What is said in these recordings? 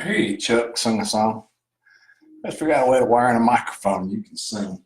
Here you Chuck, sing a song. Let's figure out a way to wire in a microphone you can sing.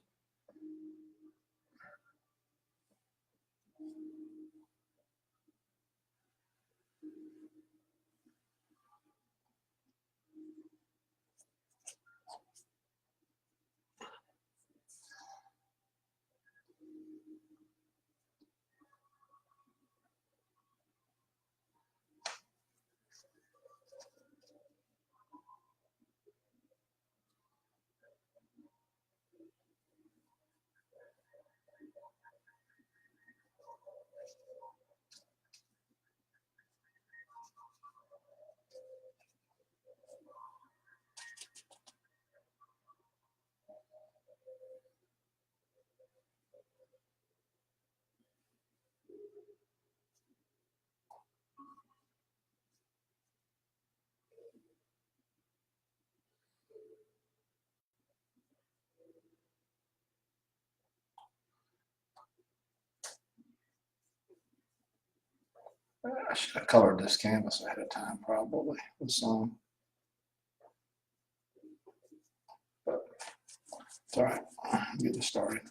I should have colored this canvas ahead of time, probably, with some. But it's all right. Get this started.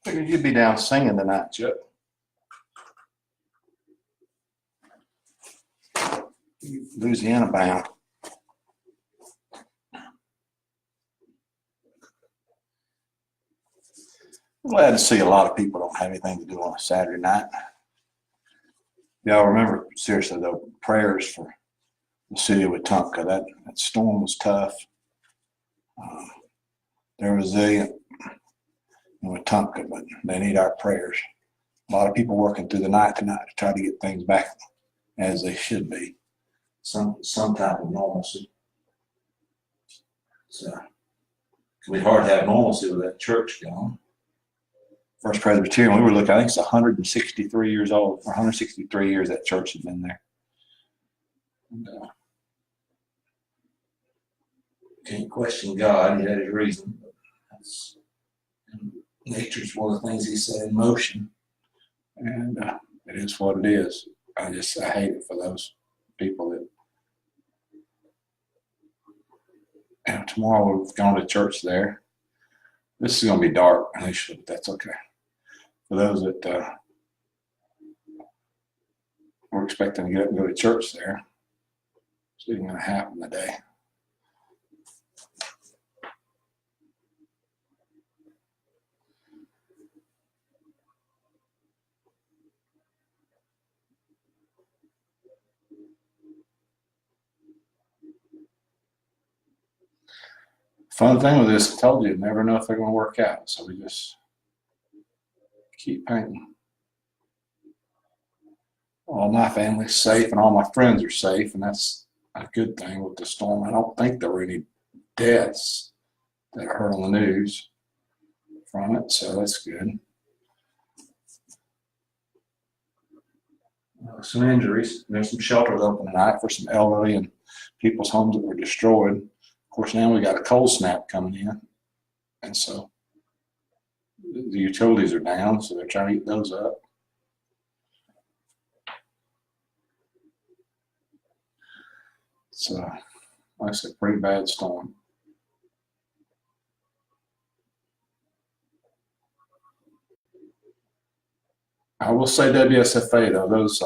Figured you'd be down singing tonight, Chuck. Louisiana bound. I'm glad to see a lot of people don't have anything to do on a Saturday night. Y'all remember, seriously though, prayers for the city of Wetumpka. That storm was tough. They're resilient in Wetumpka, but they need our prayers. A lot of people working through the night tonight to try to get things back as they should be. Some type of normalcy. So it can be hard to have normalcy with that church gone. First Presbyterian, we were looking, I think it's 163 years old, or 163 years that church has been there. And, can't question God, he had his reason. That's, nature's one of the things he set in motion. And it is what it is. I hate it for those people that, and tomorrow we're going to church there. This is going to be dark initially, but that's okay. For those that we're expecting to get up and go to church there, it's even going to happen today. Fun thing with this, I told you, never know if they're going to work out. So we just keep painting. All my family's safe and all my friends are safe, and that's a good thing with the storm. I don't think there were any deaths that I heard on the news from it, so that's good. Some injuries. There's some shelters open tonight for some elderly and people's homes that were destroyed. Of course, now we got a cold snap coming in, and so The utilities are down, so they're trying to get those up. So, like I said, pretty bad storm. I will say WSFA though, those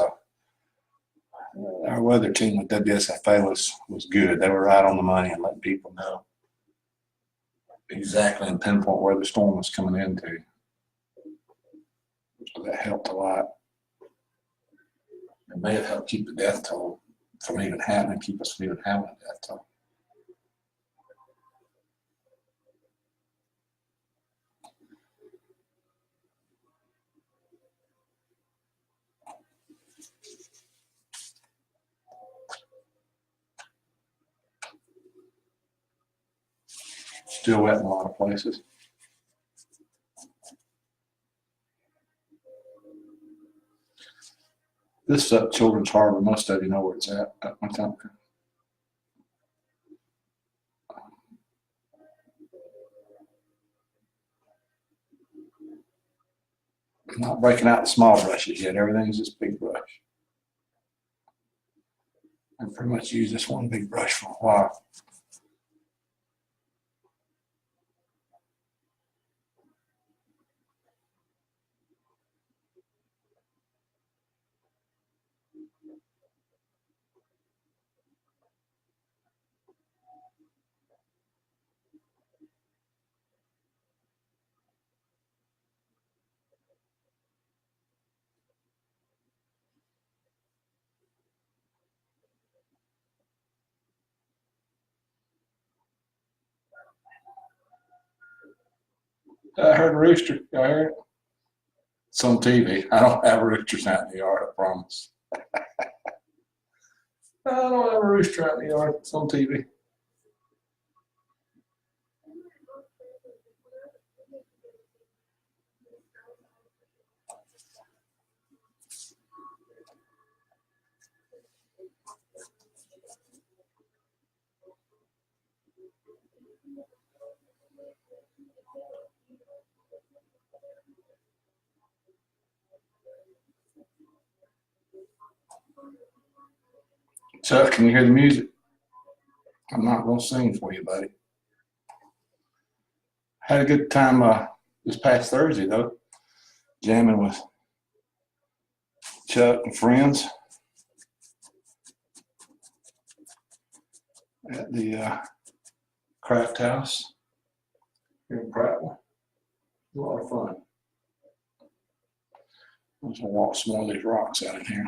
our weather team with WSFA was good. They were right on the money and letting people know exactly and pinpoint where the storm was coming into. So that helped a lot. It may have helped keep the death toll from even happening, keep us from even having a death toll. Still wet in a lot of places. This is up Children's Harbor. Most of you know where it's at. I'm not breaking out the small brushes yet. Everything's just big brush. I've pretty much used this one big brush for a while. I heard a rooster. Y'all heard it? It's on TV. I don't have roosters out in the yard, I promise. I don't have a rooster out in the yard. It's on TV. Chuck, can you hear the music? I'm not going to sing for you, buddy. Had a good time this past Thursday, though, jamming with Chuck and friends at the craft house here in Prattville. A lot of fun. I'm just going to walk some more of these rocks out in here.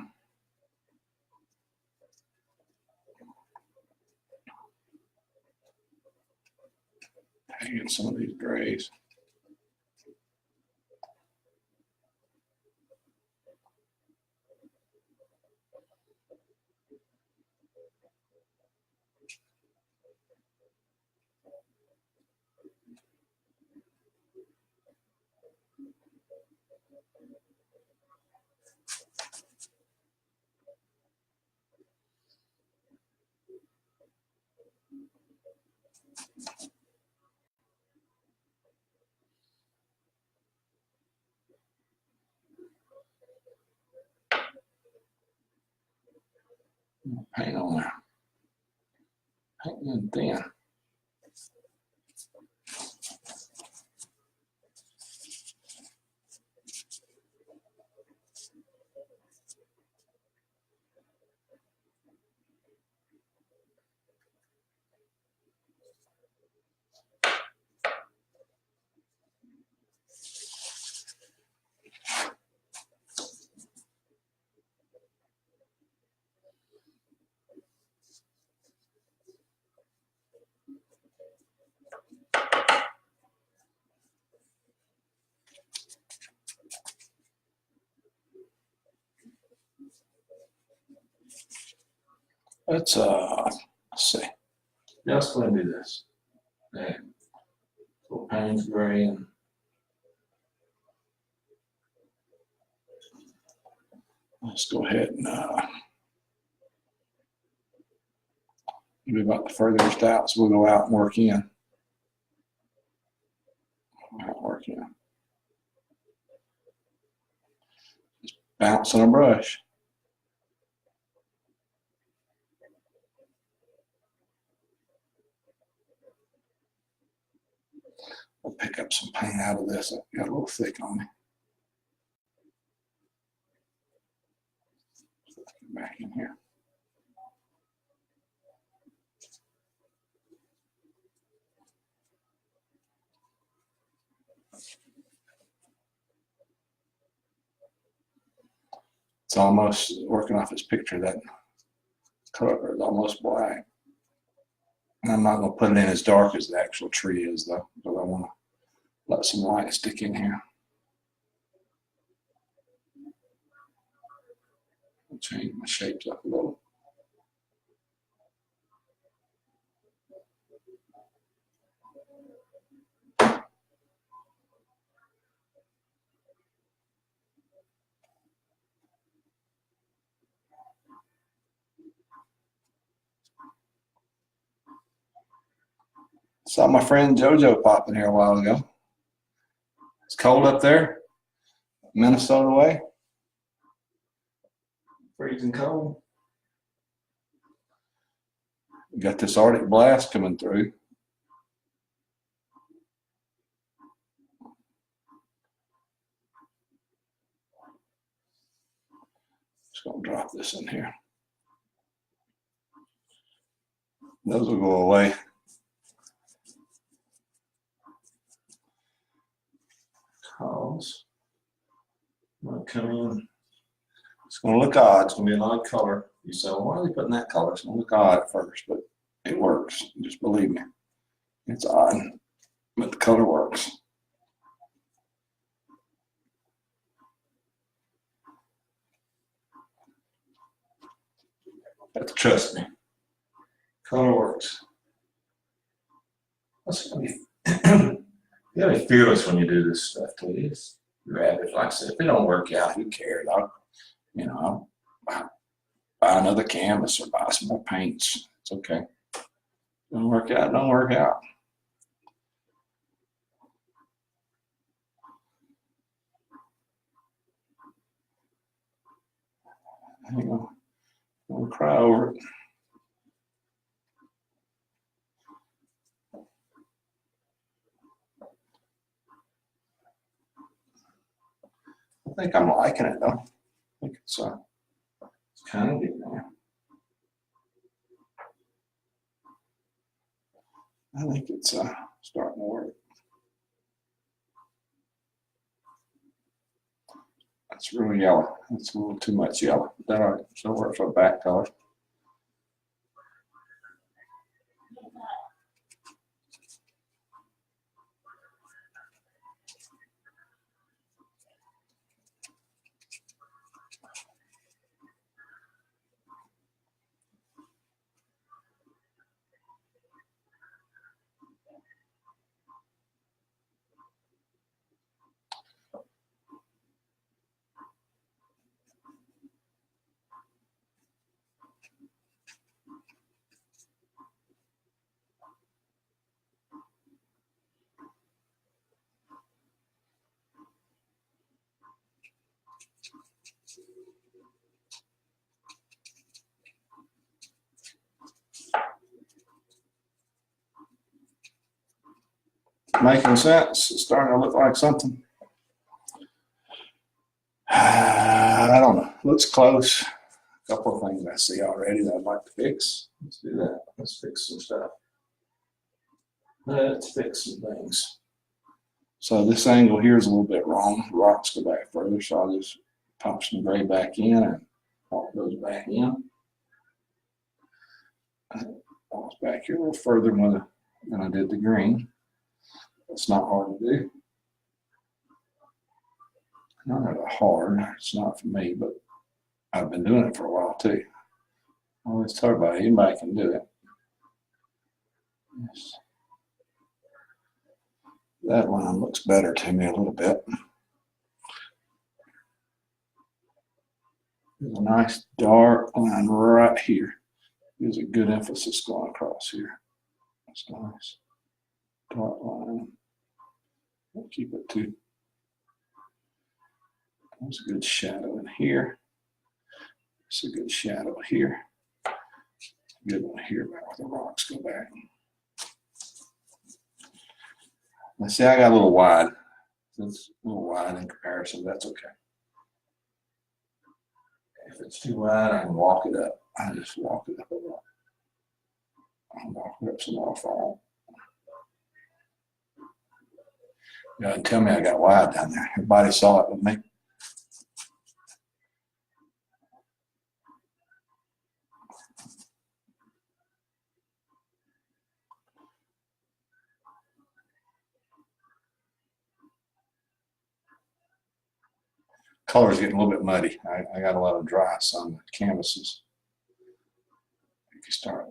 Hanging some of these grays. Paint on there. Painting thin. Let's see. Just going to do this. Okay. So Payne's gray and let's go ahead and maybe about the furthest out, so we'll go out and work in. Work in. bounce on a brush. I'll pick up some paint out of this. I got a little thick on me. Get back in here. It's almost working off his picture. That color is almost black. And I'm not going to put it in as dark as the actual tree is, though, because I want to let some light stick in here. I'll change my shapes up a little. Saw my friend JoJo pop in here a while ago. It's cold up there, Minnesota way. Freezing cold. We got this Arctic blast coming through. Just gonna drop this in here. Those will go away. Cause I'm gonna come in. It's gonna look odd. It's gonna be an odd color. You say, well, why are they putting that color? It's gonna look odd at first, but it works. Just believe me. It's odd, but the color works. But trust me, color works. That's gonna be you gotta be fearless when you do this stuff too. It's grab it. Like I said, if it don't work out, who cares? I'll buy another canvas or buy some more paints. It's okay. Don't work out, don't work out. Hang on. Don't cry over it. I think I'm liking it though. I think it's kind of getting there. I think it's starting to work. That's really yellow. That's a little too much yellow. That all right. So it works for back color. Making sense. It's starting to look like something. I don't know. Looks close. A couple of things I see already that I'd like to fix. Let's do that. Let's fix some stuff. Let's fix some things. So this angle here is a little bit wrong. The rocks go back further, so I'll just pop some gray back in and pop those back in. Pop back here a little further than I did the green. It's not hard to do. Not really hard. It's not for me, but I've been doing it for a while too. I always talk about it. Anybody can do it. Yes. That line looks better to me a little bit. There's a nice dark line right here. There's a good emphasis going across here. That's nice. Dark line. We'll keep it too. There's a good shadow in here. It's a good shadow here. Good one here back where the rocks go back. Let's see, I got a little wide. It's a little wide in comparison, that's okay. If it's too wide, I can walk it up. I just walk it up a little. I'll walk it up some more fall. You know, tell me I got wide down there. Everybody saw it with me. Color's getting a little bit muddy. I got a lot of dry sun canvases. If you start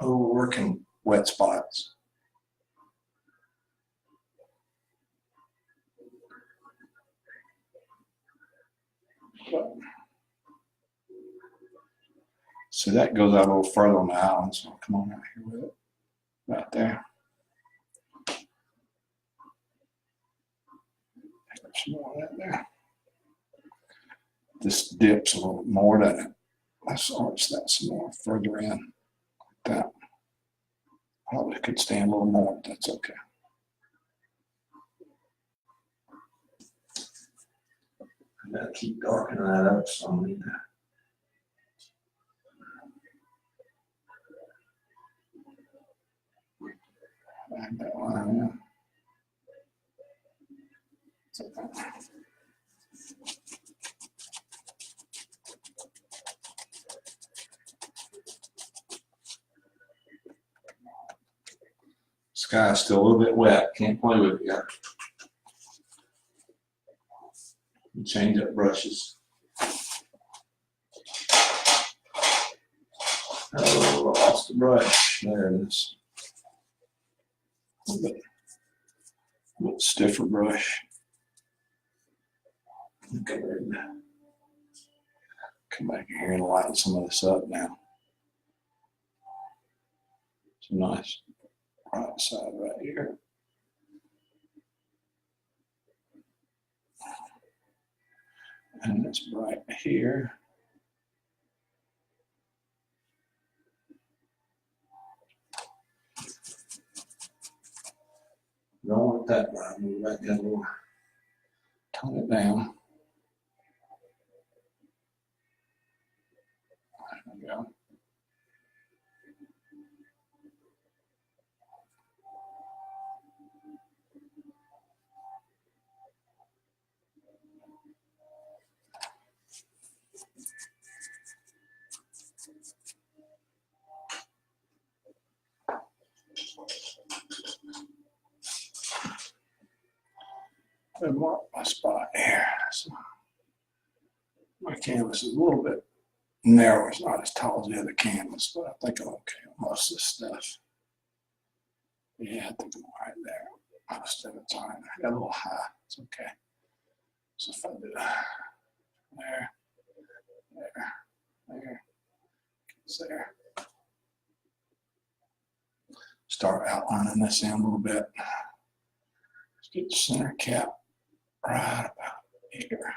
overworking wet spots. So that goes out a little further on the island, so I'll come on out here with it. Right there. Some more of that there. This dips a little more, doesn't it? Let's arch that some more further in. Like that. Probably could stand a little more, but that's okay. I gotta keep darkening that up some. I need to. Add that line in. Sky's still a little bit wet. Can't play with it yet. Change up brushes. Oh, I lost the brush. There it is. A little stiffer brush. Okay, come back here and lighten some of this up now. It's a nice right side right here. And it's right here. Don't want that bright. Move back down a little. Tone it down. There we go. And mark my spot here. So my canvas is a little bit narrow. It's not as tall as the other canvas, but I think I'm okay with most of this stuff. Yeah, I think I'm right there. Most of the time. I got a little high. It's okay. So if I do there, it's there. Start outlining this in a little bit. Let's get the center cap right about here.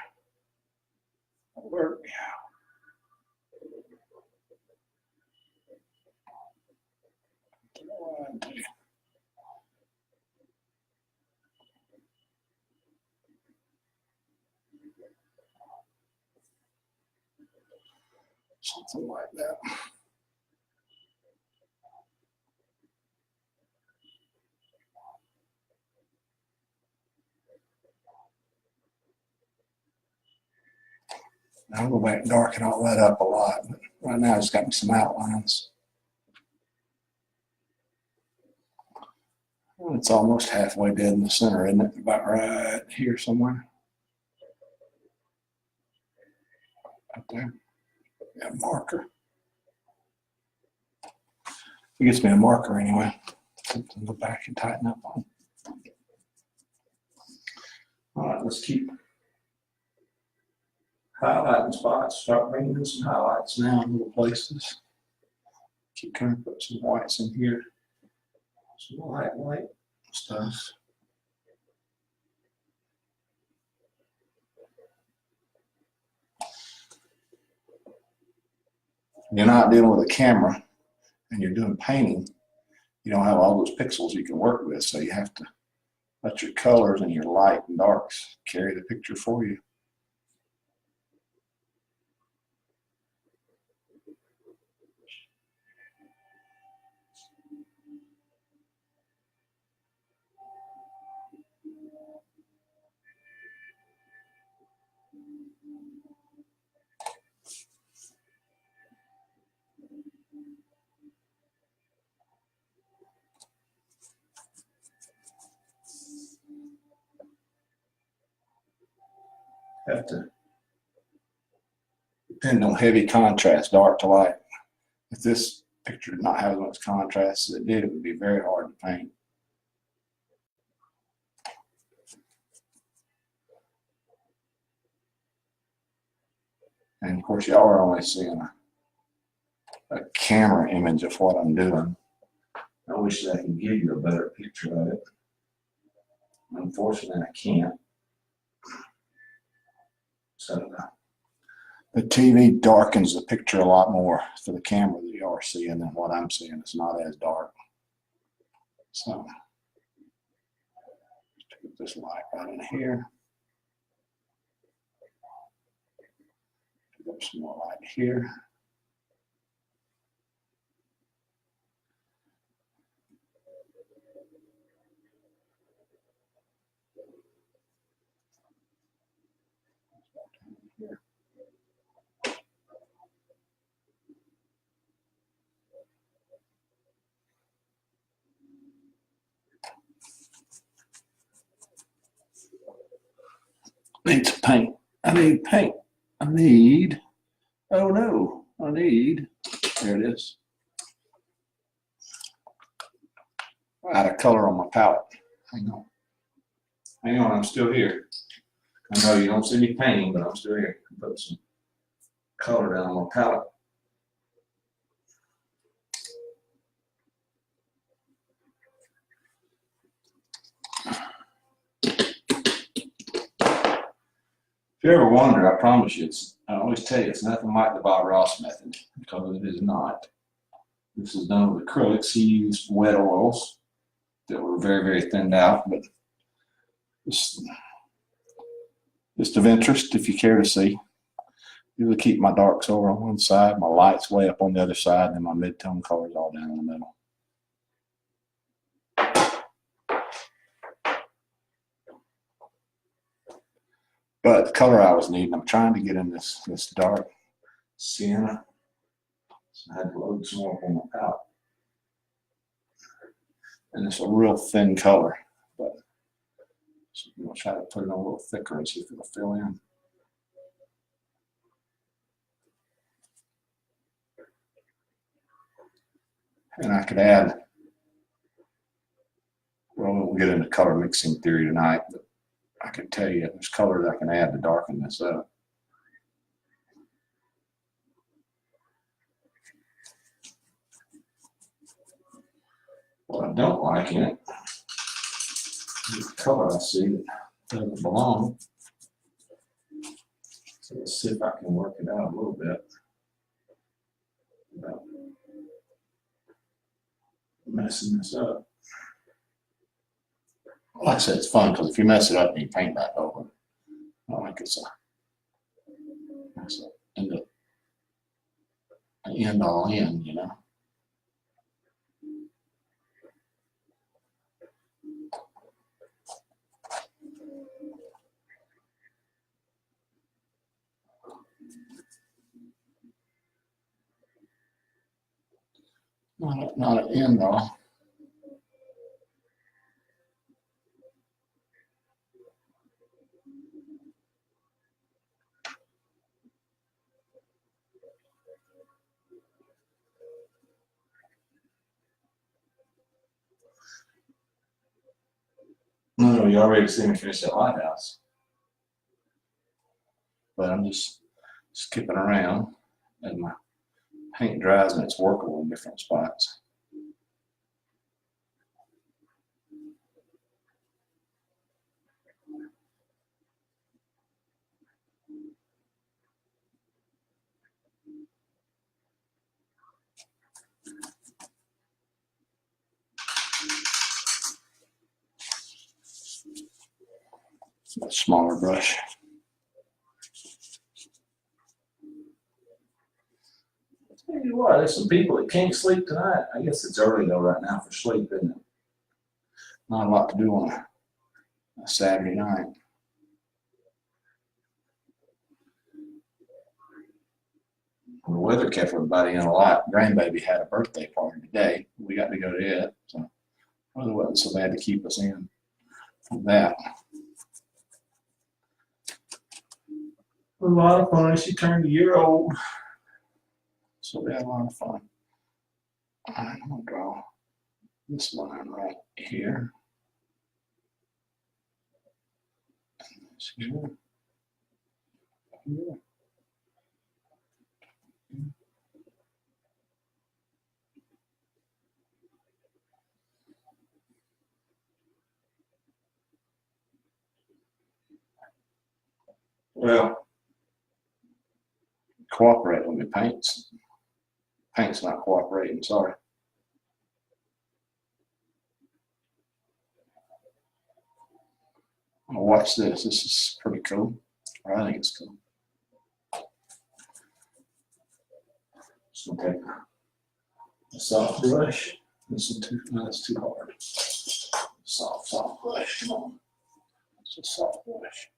Work. Something like that. I'll go back and darken all that up a lot, but right now it's got me some outlines. It's almost halfway dead in the center, isn't it? About right here somewhere. Up there. Got a marker. It gets me a marker anyway. Something to go back and tighten up on. All right, let's keep highlighting spots. Start bringing in some highlights now in little places. Keep trying to put some whites in here. Some light stuff. You're not dealing with a camera and you're doing painting. You don't have all those pixels you can work with, so you have to let your colors and your light and darks carry the picture for you. Have to depend on heavy contrast, dark to light. If this picture did not have as much contrast as it did, it would be very hard to paint. And of course, y'all are only seeing a camera image of what I'm doing. I wish I could give you a better picture of it. Unfortunately, I can't. So the TV darkens the picture a lot more for the camera that you are seeing than what I'm seeing. It's not as dark. So put this light right in here. Put up some more light here. Need some paint. I need paint. I need, oh no, I need, there it is. Out of color on my palette. Hang on. Hang on, I'm still here. I know you don't see me painting, but I'm still here. Put some color down on my palette. If you ever wonder, I promise you, I always tell you, it's nothing like the Bob Ross method, because it is not. This is done with acrylics. He used wet oils that were very, very thinned out, but just of interest if you care to see. Usually keep my darks over on one side, my lights way up on the other side, and my mid-tone colors all down in the middle. But the color I was needing, I'm trying to get in this dark sienna. So I had to load some more on my palette. And it's a real thin color, but so I'm going to try to put it on a little thicker and see if it'll fill in. And I could add, well, we'll get into color mixing theory tonight, but I can tell you there's colors I can add to darken this up. What I don't like in it is the color I see that doesn't belong. So let's see if I can work it out a little bit without messing this up. Like I said, it's fun because if you mess it up and you paint back over, I don't think it's an end all in, you know. Not an end all. No, you already see me finish that Lighthouse. But I'm just skipping around as my paint dries and it's workable in different spots. A smaller brush. Tell you what, there's some people that can't sleep tonight. I guess it's early though right now for sleep, isn't it? Not a lot to do on a Saturday night. The weather kept everybody in a lot. Grandbaby had a birthday party today. We got to go to it, so it wasn't so bad to keep us in for that. A lot of fun. She turned a year old, so we had a lot of fun. I'm gonna draw this line right here. Here. Here. Well, cooperate with me, paints. Paint's not cooperating, sorry. Watch this. This is pretty cool. I think it's cool. So take a soft brush. This is that's too hard. Soft brush. Come on. It's a soft brush.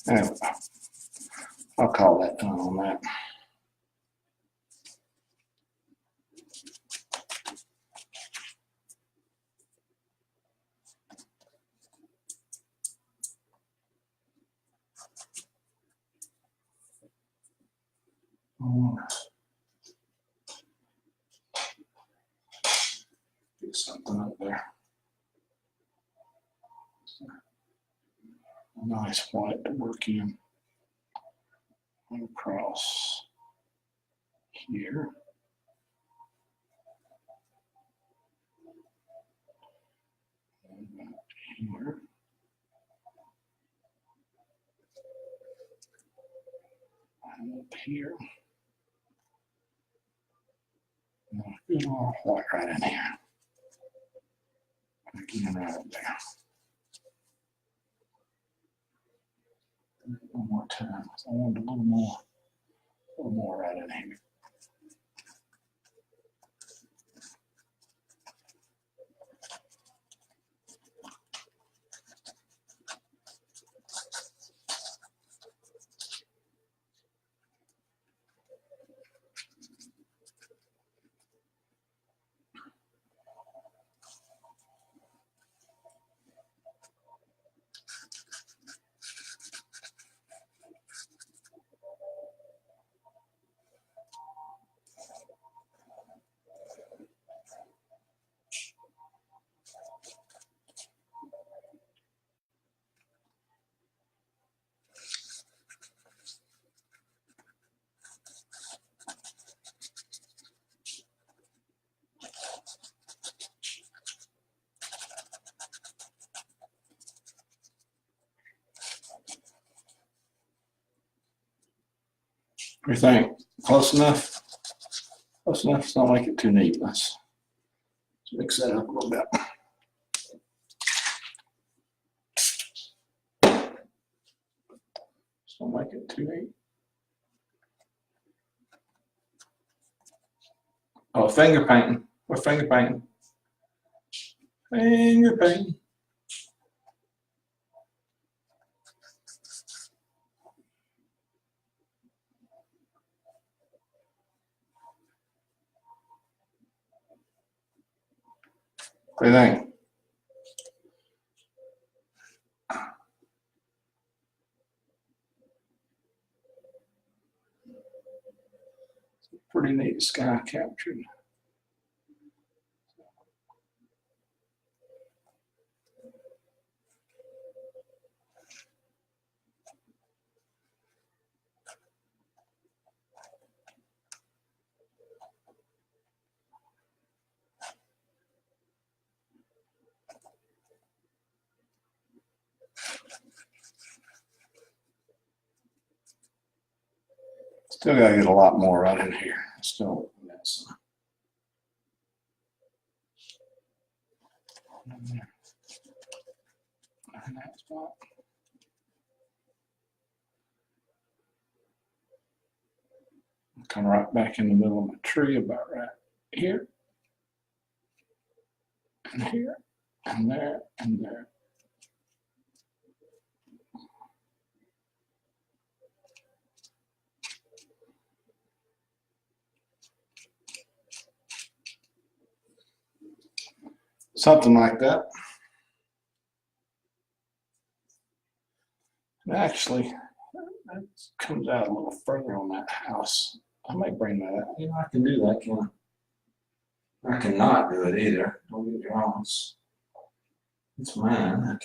Anyway, I'll call that done on that. Get something up there. A nice white to work in. Across here. And here. And up here. And a good little white right in here. Again, right up there. One more time. I want a little more right in here. What do you think? Close enough? Close enough. Let's not make it too neat. Let's mix that up a little bit. Just don't make it too neat. Oh, finger painting. We're finger painting. Finger painting. What do you think? Pretty neat sky captured. Still got to get a lot more right in here. Still got some. In that spot. Come right back in the middle of my tree, about right here, and here, and there, and there. Something like that. And actually, that comes out a little further on that house. I might bring that out. You know, I can do that, can I? I cannot do it either. Don't get me wrong. It's mine.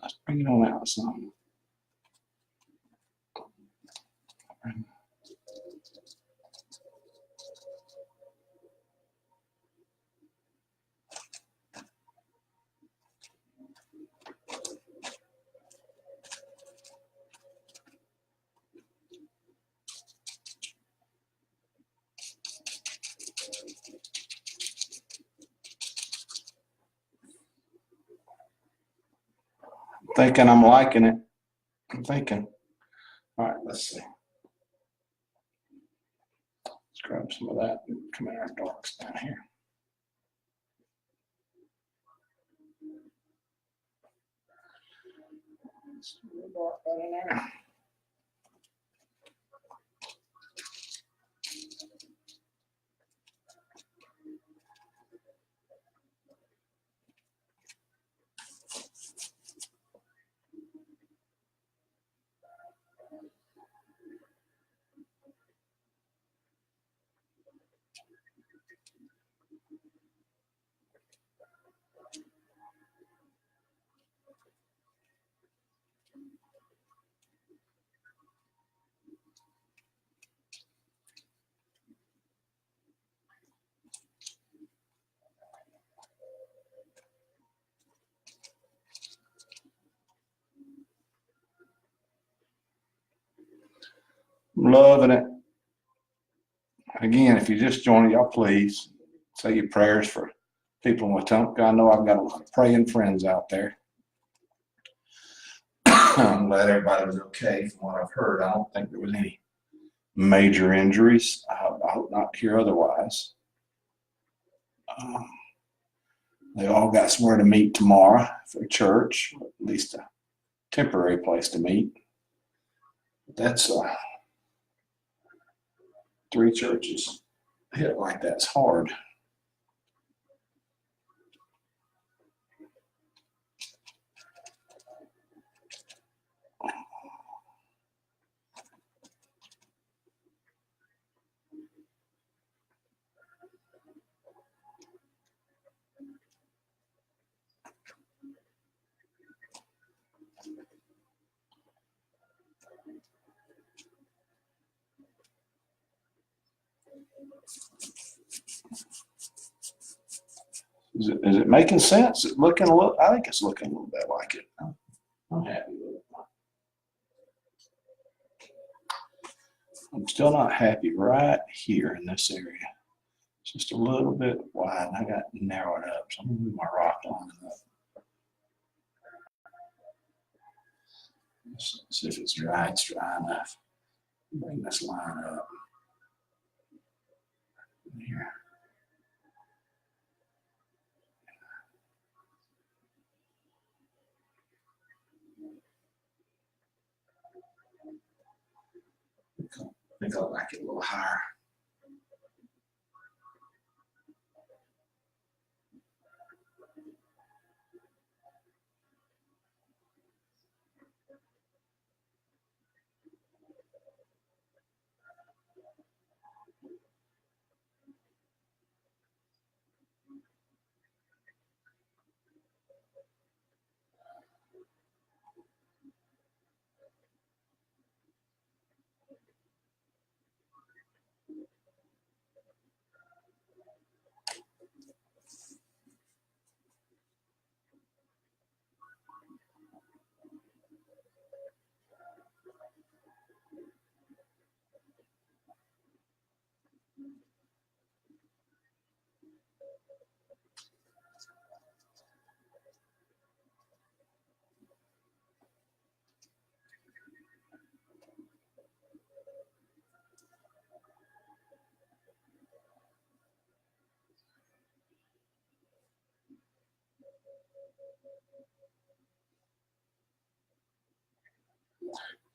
Let's bring it on out some. Thinking I'm liking it. I'm thinking. All right, let's see. Let's grab some of that and come in our darks down here. Let's do a dark right in there. I'm loving it. Again, if you just joined, y'all please say your prayers for people in Wetumpka. I know I've got a lot of praying friends out there. I'm glad everybody was okay from what I've heard. I don't think there was any major injuries. I hope not to hear otherwise. They all got somewhere to meet tomorrow for church, or at least a temporary place to meet. That's 3 churches hit like that's hard. Is it making sense? Is it looking a little? I think it's looking a little bit like it. I'm happy with it. I'm still not happy right here in this area. It's just a little bit wide, and I got to narrow it up. So I'm gonna move my rock line up. Let's see if it's dry. It's dry enough. Bring this line up here. I think I'll like it a little higher.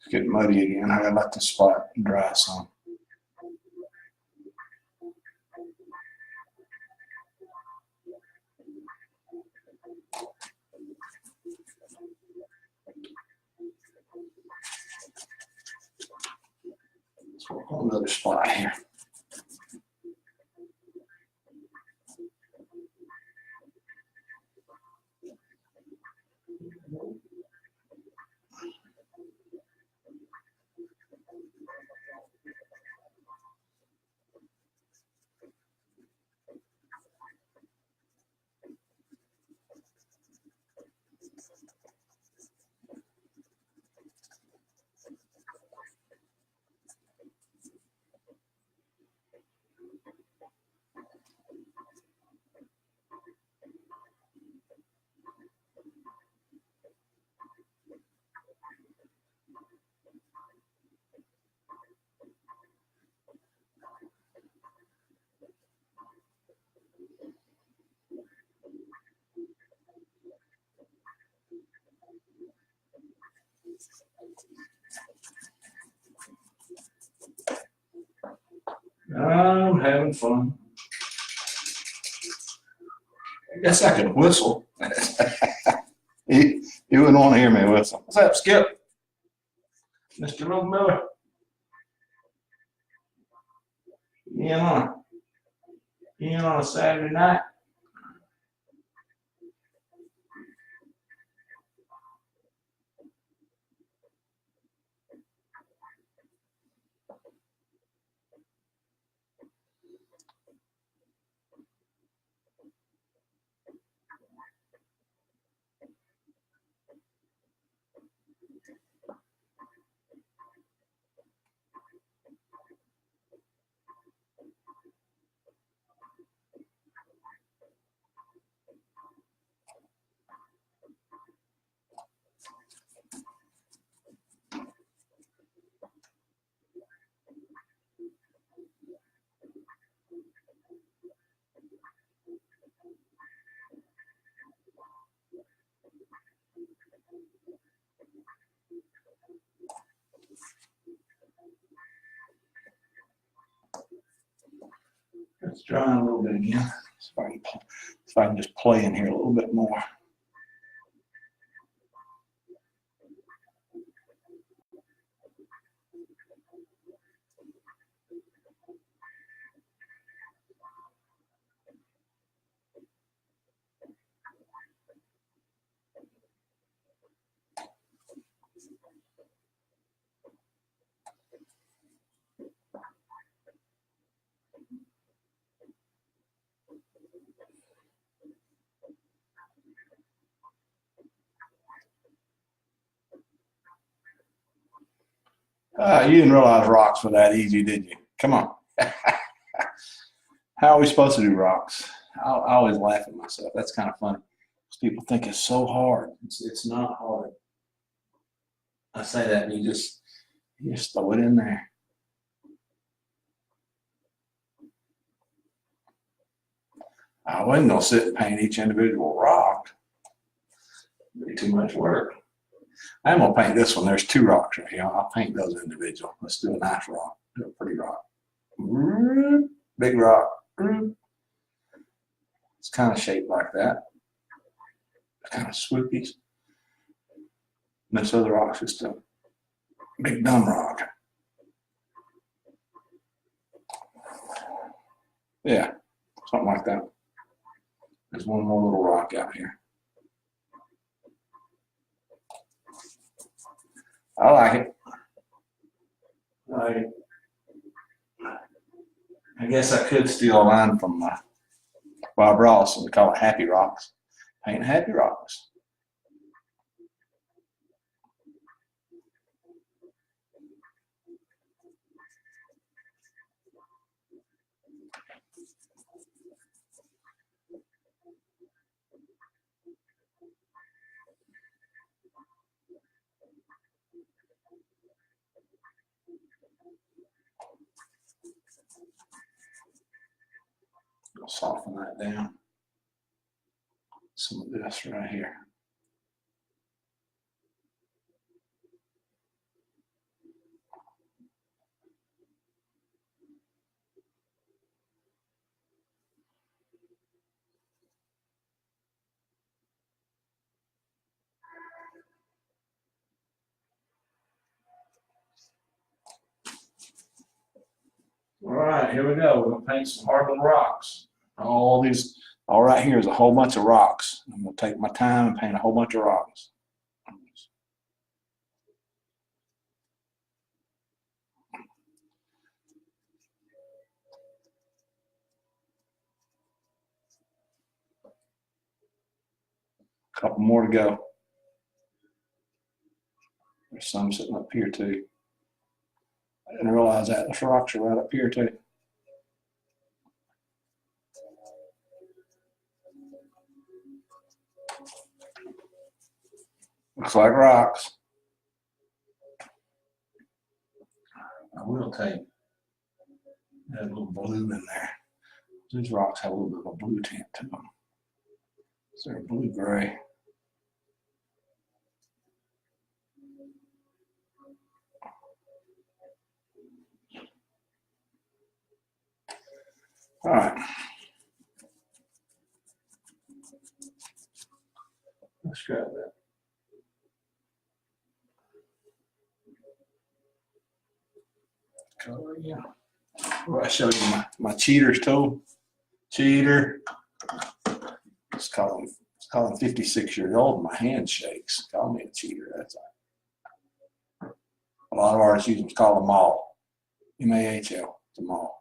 getting muddy again. I gotta let this spot dry some. Let's work on another spot here. I'm having fun. I guess I could whistle. You wouldn't want to hear me whistle. What's up, Skip? Mr. Little Miller? You in on a Saturday night? Let's dry a little bit again. If I can just play in here a little bit more. You didn't realize rocks were that easy, did you? Come on. How are we supposed to do rocks? I always laugh at myself. That's kind of funny. People think it's so hard. It's not hard. I say that and you just throw it in there. I wasn't gonna sit and paint each individual rock. It'd be too much work. I'm gonna paint this one. There's two rocks right here. I'll paint those individual. Let's do a nice rock. Do a pretty rock. Big rock. It's kind of shaped like that. It's kind of swoopy. And this other rock's just a big dumb rock. Yeah, something like that. There's one more little rock out here. I like it. I guess I could steal a line from Bob Ross and we call it Happy Rocks. Paint happy rocks. I'll soften that down. Some of this right here. All right, here we go. We're gonna paint some hard rocks. All right here is a whole bunch of rocks. I'm gonna take my time and paint a whole bunch of rocks. Couple more to go. There's some sitting up here too. I didn't realize that. Those rocks are right up here too. Looks like rocks. I will take that little blue in there. These rocks have a little bit of a blue tint to them. So they're blue-gray. All right. Let's grab that. Color, yeah. Well, I show you my cheaters tool. Cheater. Let's call him 56 years old. My hand shakes. Call me a cheater. That's all. A lot of artists use them. It's called a maul. M-A-H-L. It's a maul.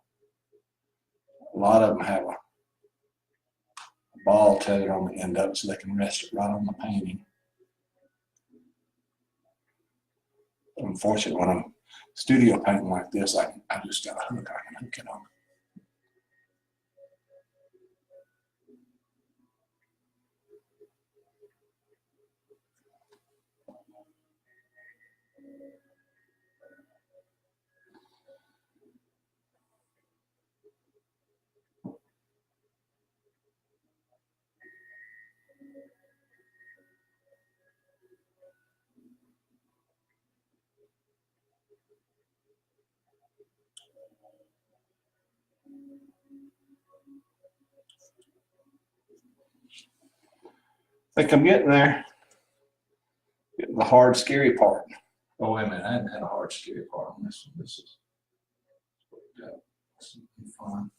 A lot of them have a ball tethered on the end of it so they can rest it right on the painting. Unfortunately, when I'm studio painting like this, I just got a hook. I can hook it on. I think I'm getting there. Getting the hard, scary part. Oh, wait a minute. I haven't had a hard, scary part on this one. This is fun.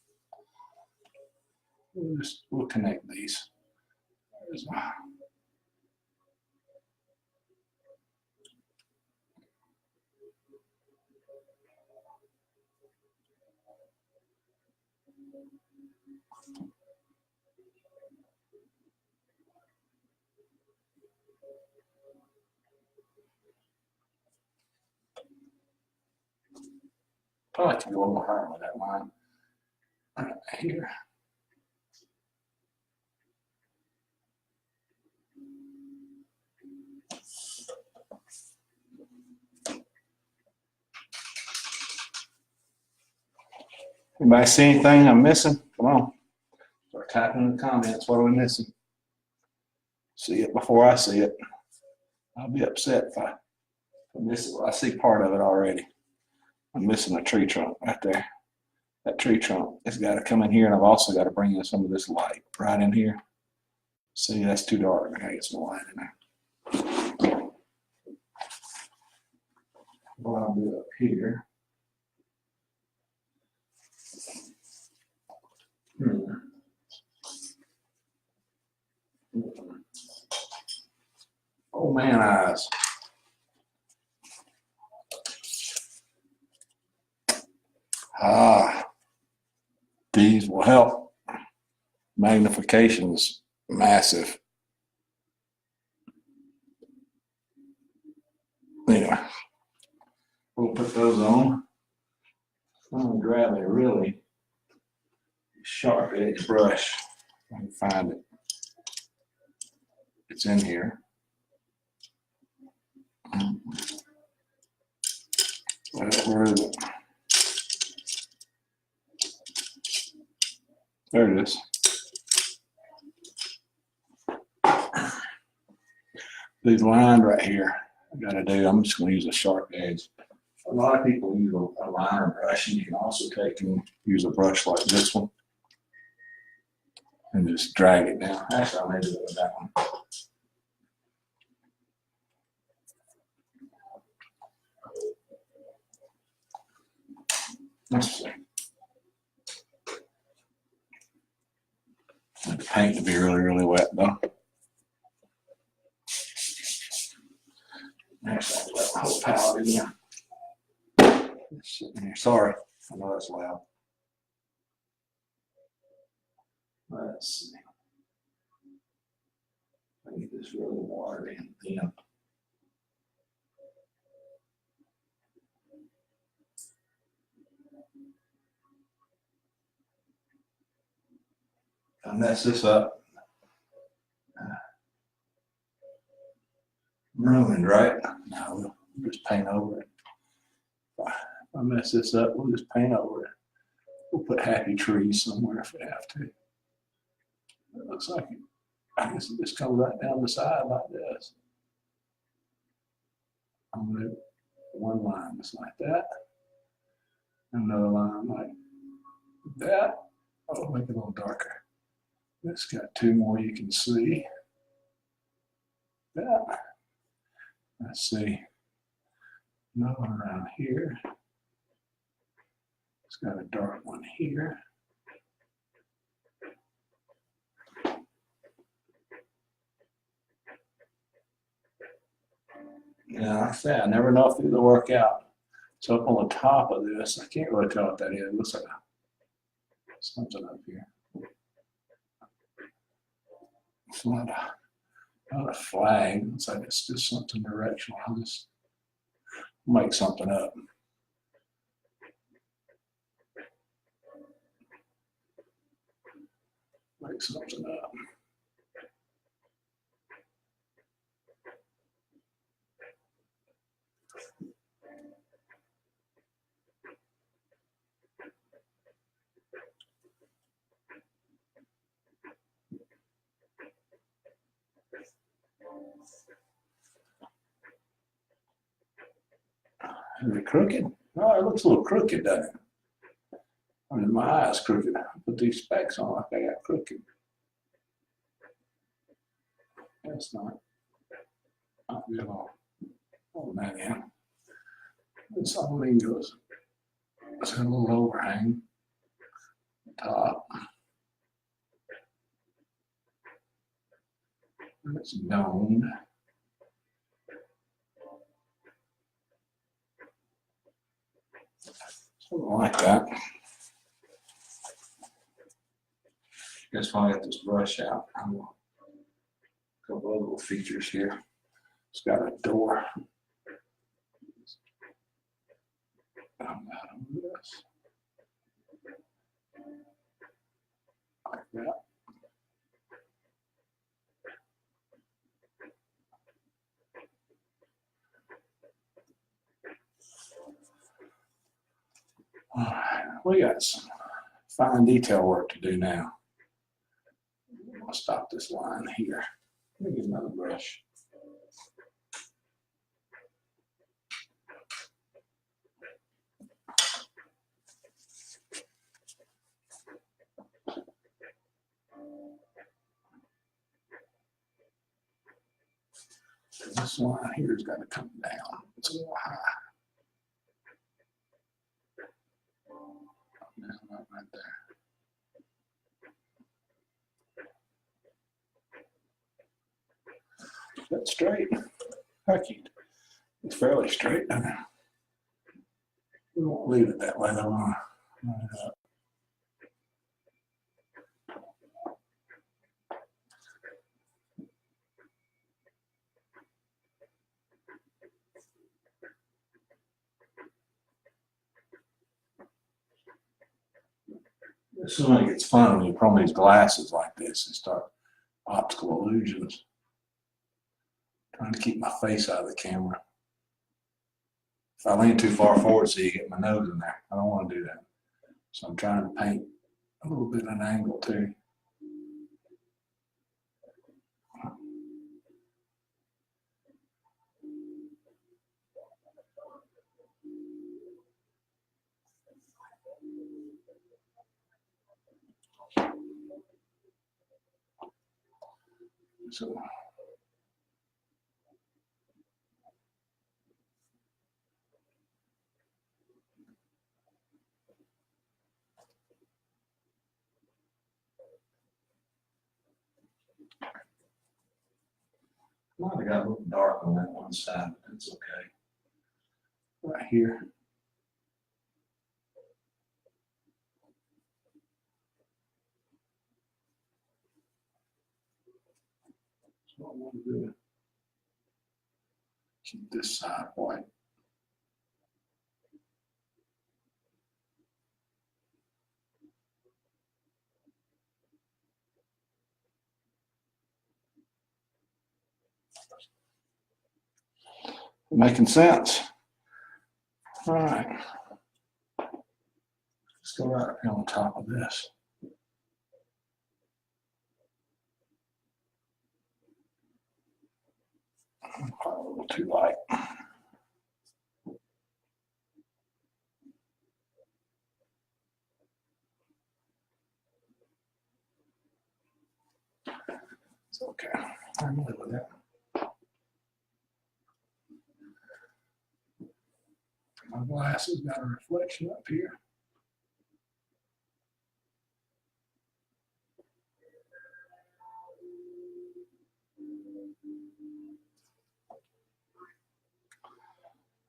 We'll connect these. There's my, probably can go a little more higher with that line right here. Anybody see anything I'm missing? Come on. Start typing in the comments. What are we missing? See it before I see it. I'll be upset if I miss it. Well, I see part of it already. I'm missing a tree trunk right there. That tree trunk has got to come in here, and I've also got to bring in some of this light right in here. See, that's too dark. I gotta get some light in there. What I'll do up here. Oh man, eyes. These will help. Magnification is massive. Anyway, we'll put those on. I'm going to grab a really sharp edge brush. I can find it. It's in here. Where is it? There it is. These lines right here, I gotta do, I'm just gonna use a sharp edge. A lot of people use a liner brush, and you can also take and use a brush like this one and just drag it down. Actually, I may do it with that one. Let's see. paint to be really, really wet though. Actually, I'll let the whole palette in there. It's sitting here. Sorry, I know that's loud. Let's see. I get this really watered in thin. I mess this up. Ruined, right? No, we'll just paint over it. If I mess this up, we'll just paint over it. We'll put happy trees somewhere if we have to. It looks like it. I guess it just comes right down the side like this. I'm going to do one line just like that. Another line like that. Oh, make it a little darker. It's got two more you can see. That. Let's see. Another one around here. It's got a dark one here. Yeah, like I said, I never know if it'll work out. So up on the top of this, I can't really tell what that is. It looks like something up here. It's not a flag. It's like it's just something directional. I'll just make something up. Make something up. Is it crooked? Oh, it looks a little crooked, doesn't it? I mean, my eye's crooked. I put these specs on like I got crooked. That's not good at all. Oh, man, yeah. This flamingos. It's got a little overhang. Top. It's domed. Something like that. Guess when I get this brush out, I'm gonna a couple of little features here. It's got a door. Down that over this. Like that. All right, we got some fine detail work to do now. I'll stop this line here. Let me get another brush. This line here has got to come down. It's a little high. Down right there. That's straight. It's fairly straight. We won't leave it that way though. This is when it gets fun when you put on these glasses like this and start optical illusions. Trying to keep my face out of the camera. If I lean too far forward, so you get my nose in there. I don't want to do that. So I'm trying to paint a little bit of an angle too. So Might have got a little dark on that one side, but it's okay. Right here. That's what I want to do. Keep this side white. Making sense. All right. Let's go right here on top of this. Probably a little too light. It's okay. I'm good with that. My glasses got a reflection up here.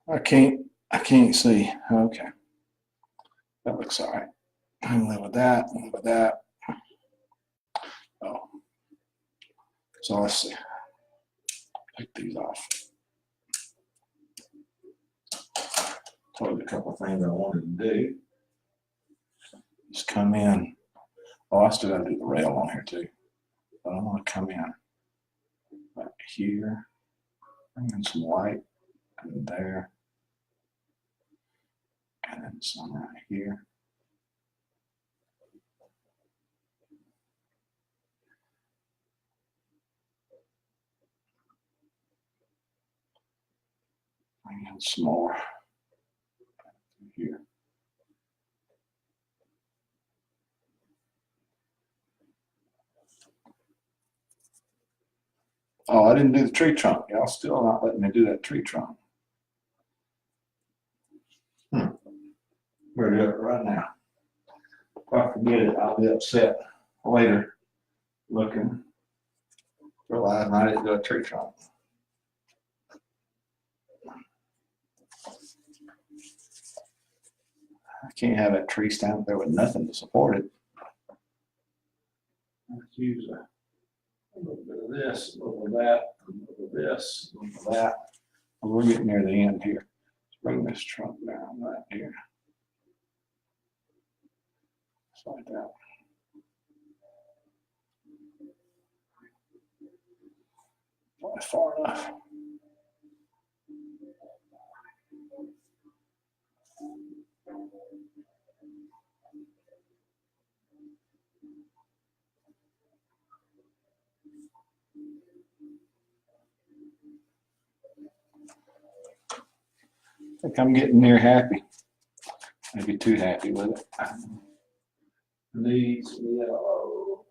I can't see. Okay. That looks all right. I can live with that, live with that. Oh. So let's see. Take these off. Told you a couple of things I wanted to do. Just come in. Oh, I still got to do the rail on here too. But I want to come in right here, bring in some white, and there, and then some right here. Bring in some more here. Oh, I didn't do the tree trunk. Y'all still not letting me do that tree trunk. We're doing it right now. If I forget it, I'll be upset later looking, realizing I didn't do a tree trunk. I can't have that tree stand there with nothing to support it. Let's use a little bit of this, a little of that, a little of this, a little of that. We're getting near the end here. Let's bring this trunk down right here. Just like that. Probably far enough. I think I'm getting near happy. Maybe too happy with it. Needs yellow.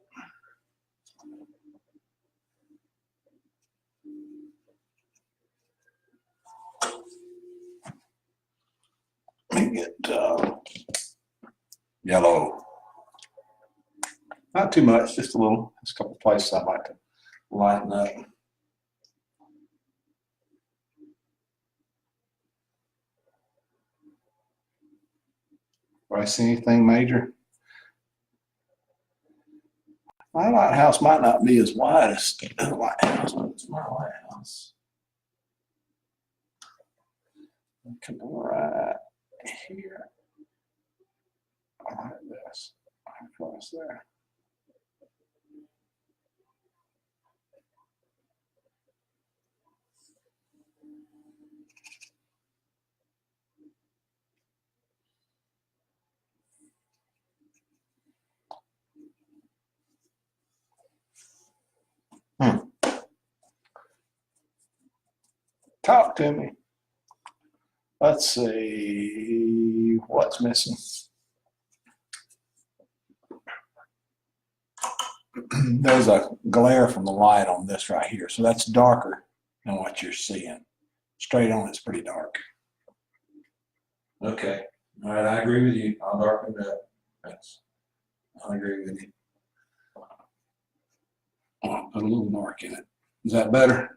Let me get yellow. Not too much, just a little. There's a couple places I'd like to lighten up. Do I see anything major? My lighthouse might not be as wide as the lighthouse, but it's my lighthouse. Come right here. Like this. Across there. Talk to me. Let's see what's missing. There's a glare from the light on this right here, so that's darker than what you're seeing. Straight on, it's pretty dark. Okay. All right, I agree with you. I'll darken it up. I agree with you. I'll put a little dark in it. Is that better?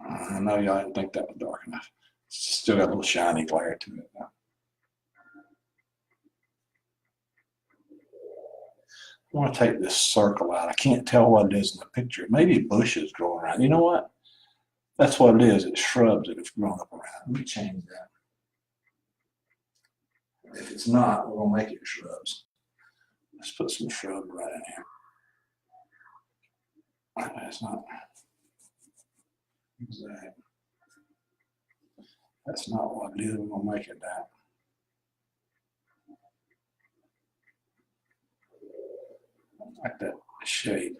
I know y'all didn't think that was dark enough. Still got a little shiny glare to it now. I want to take this circle out. I can't tell what it is in the picture. Maybe bushes growing around. You know what? That's what it is. It's shrubs that have grown up around. Let me change that. If it's not, we're gonna make it shrubs. Let's put some shrubs right in here. That's not exact. That's not what it is. We're gonna make it that. Like that shape.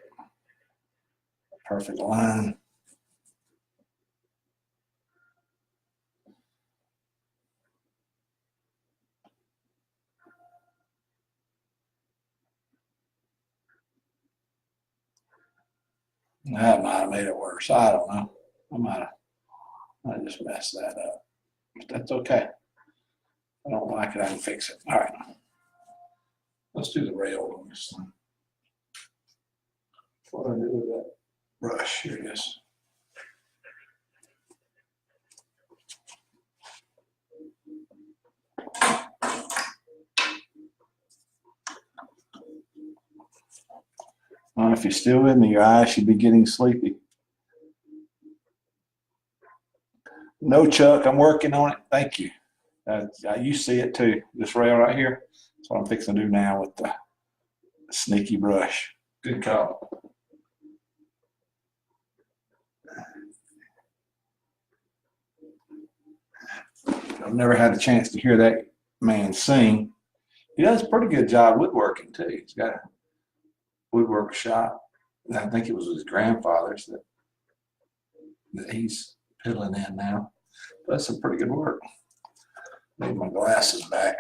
Perfect line. That might have made it worse. I don't know. I might have just messed that up. But that's okay. I don't like it. I can fix it. All right. Let's do the rail on this thing. What do I do with that brush? Here it is. If you're still with me, your eyes should be getting sleepy. No, Chuck, I'm working on it. Thank you. You see it too. This rail right here. That's what I'm fixing to do now with the sneaky brush. Good call. I've never had a chance to hear that man sing. He does a pretty good job woodworking too. He's got a woodwork shop. I think it was his grandfather's that he's piddling in now. That's some pretty good work. Need my glasses back.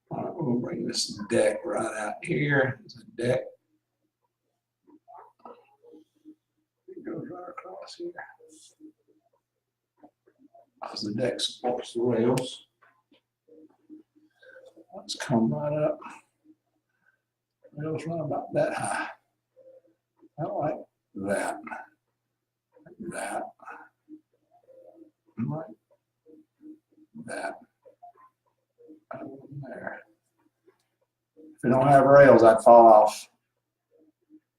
All right, we'll bring this deck right out here. There's a deck. It goes right across here. As the deck supports the rails. Let's come right up. Rails run about that high. I like that. That. Like that. There. If we don't have rails, I'd fall off.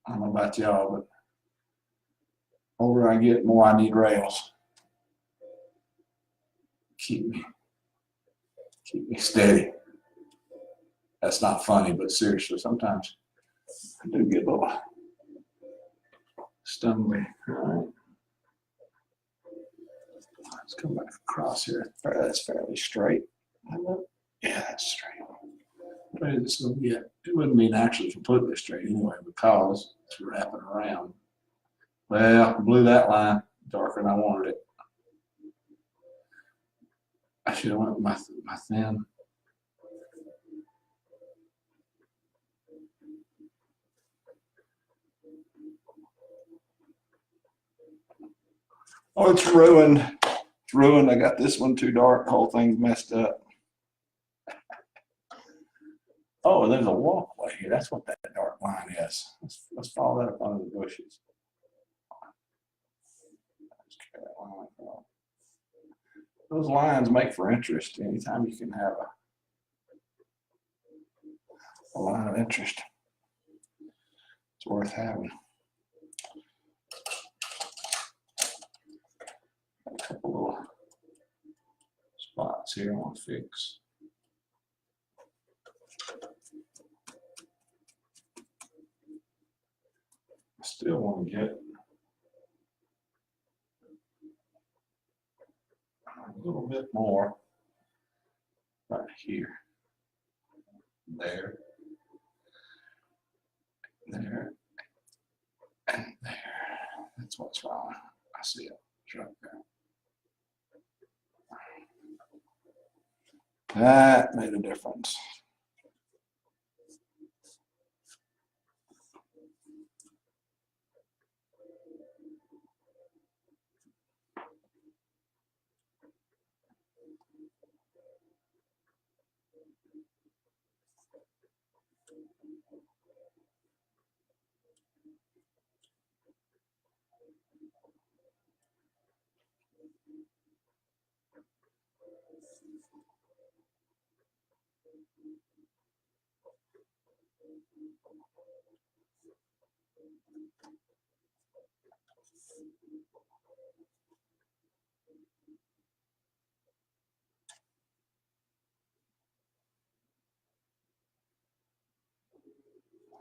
I don't know about y'all, but the older I get, the more I need rails. Keep me steady. That's not funny, but seriously, sometimes I do get a little stumbly. All right. Let's come back across here. That's fairly straight. Yeah, that's straight. This will be it. It wouldn't be naturally completely straight anyway because it's wrapping around. Well, I blew that line darker than I wanted it. I should have went with my thin. Oh, it's ruined. It's ruined. I got this one too dark. The whole thing's messed up. Oh, there's a walkway here. That's what that dark line is. Let's follow that up under the bushes. Those lines make for interest. Anytime you can have a line of interest, it's worth having. A couple little spots here I want to fix. I still want to get a little bit more right here, there, there, and there. That's what's wrong. I see it. It's right there. That made a difference.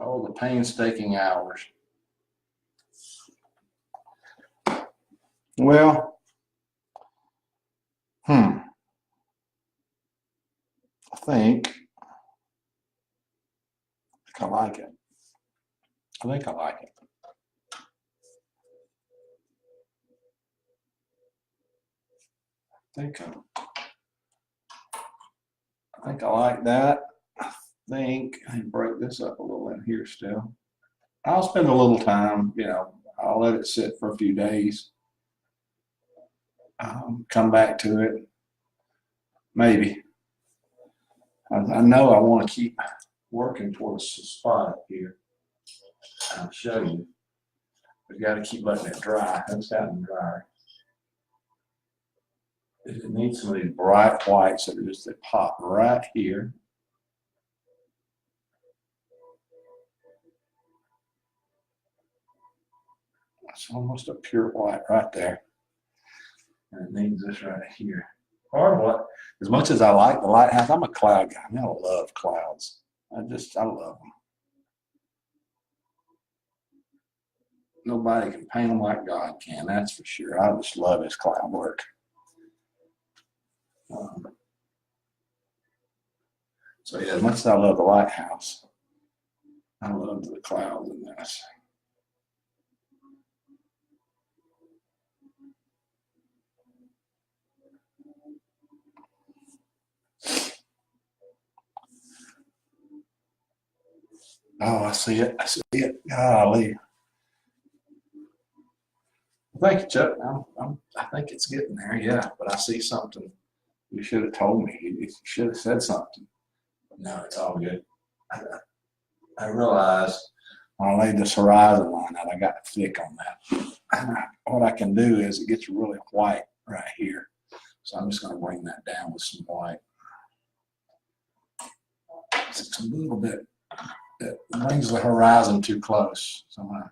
Oh, the painstaking hours. Well, I think I like it. I think I like it. I think I like that. I think I can break this up a little in here still. I'll spend a little time, I'll let it sit for a few days. Come back to it, maybe. I know I want to keep working towards the spot up here. I'll show you. We've got to keep letting it dry. It's gotten dry. It needs some of these bright whites that pop right here. It's almost a pure white right there. And it needs this right here. Part of what, as much as I like the lighthouse, I'm a cloud guy. I love clouds. I love them. Nobody can paint them like God can, that's for sure. I just love his cloud work. So yeah, as much as I love the lighthouse, I love the clouds in this. Oh, I see it. I see it. Golly. Thank you, Chuck. I think it's getting there, yeah. But I see something. You should have told me. You should have said something. No, it's all good. I realized when I laid this horizon line out, I got thick on that. What I can do is it gets really white right here. So I'm just going to bring that down with some white. It's a little bit, it brings the horizon too close. So I'm going to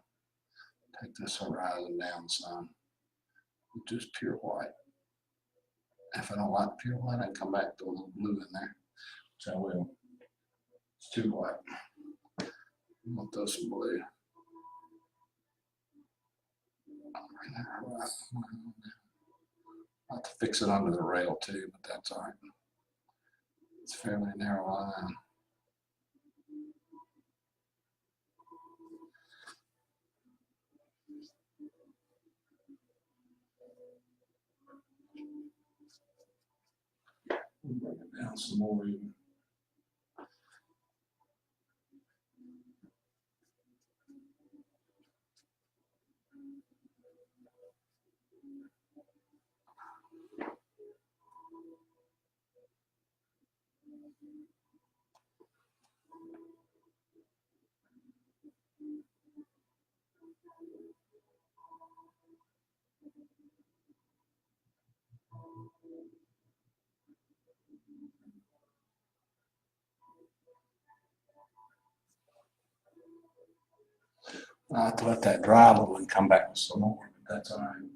take this horizon down some with just pure white. If I don't like pure white, I can come back to a little blue in there, which I will. It's too white. I'm going to throw some blue. I'll have to fix it under the rail too, but that's all right. It's a fairly narrow line. Bring it down some more even. I have to let that dry a little and come back with some more, but that's all right.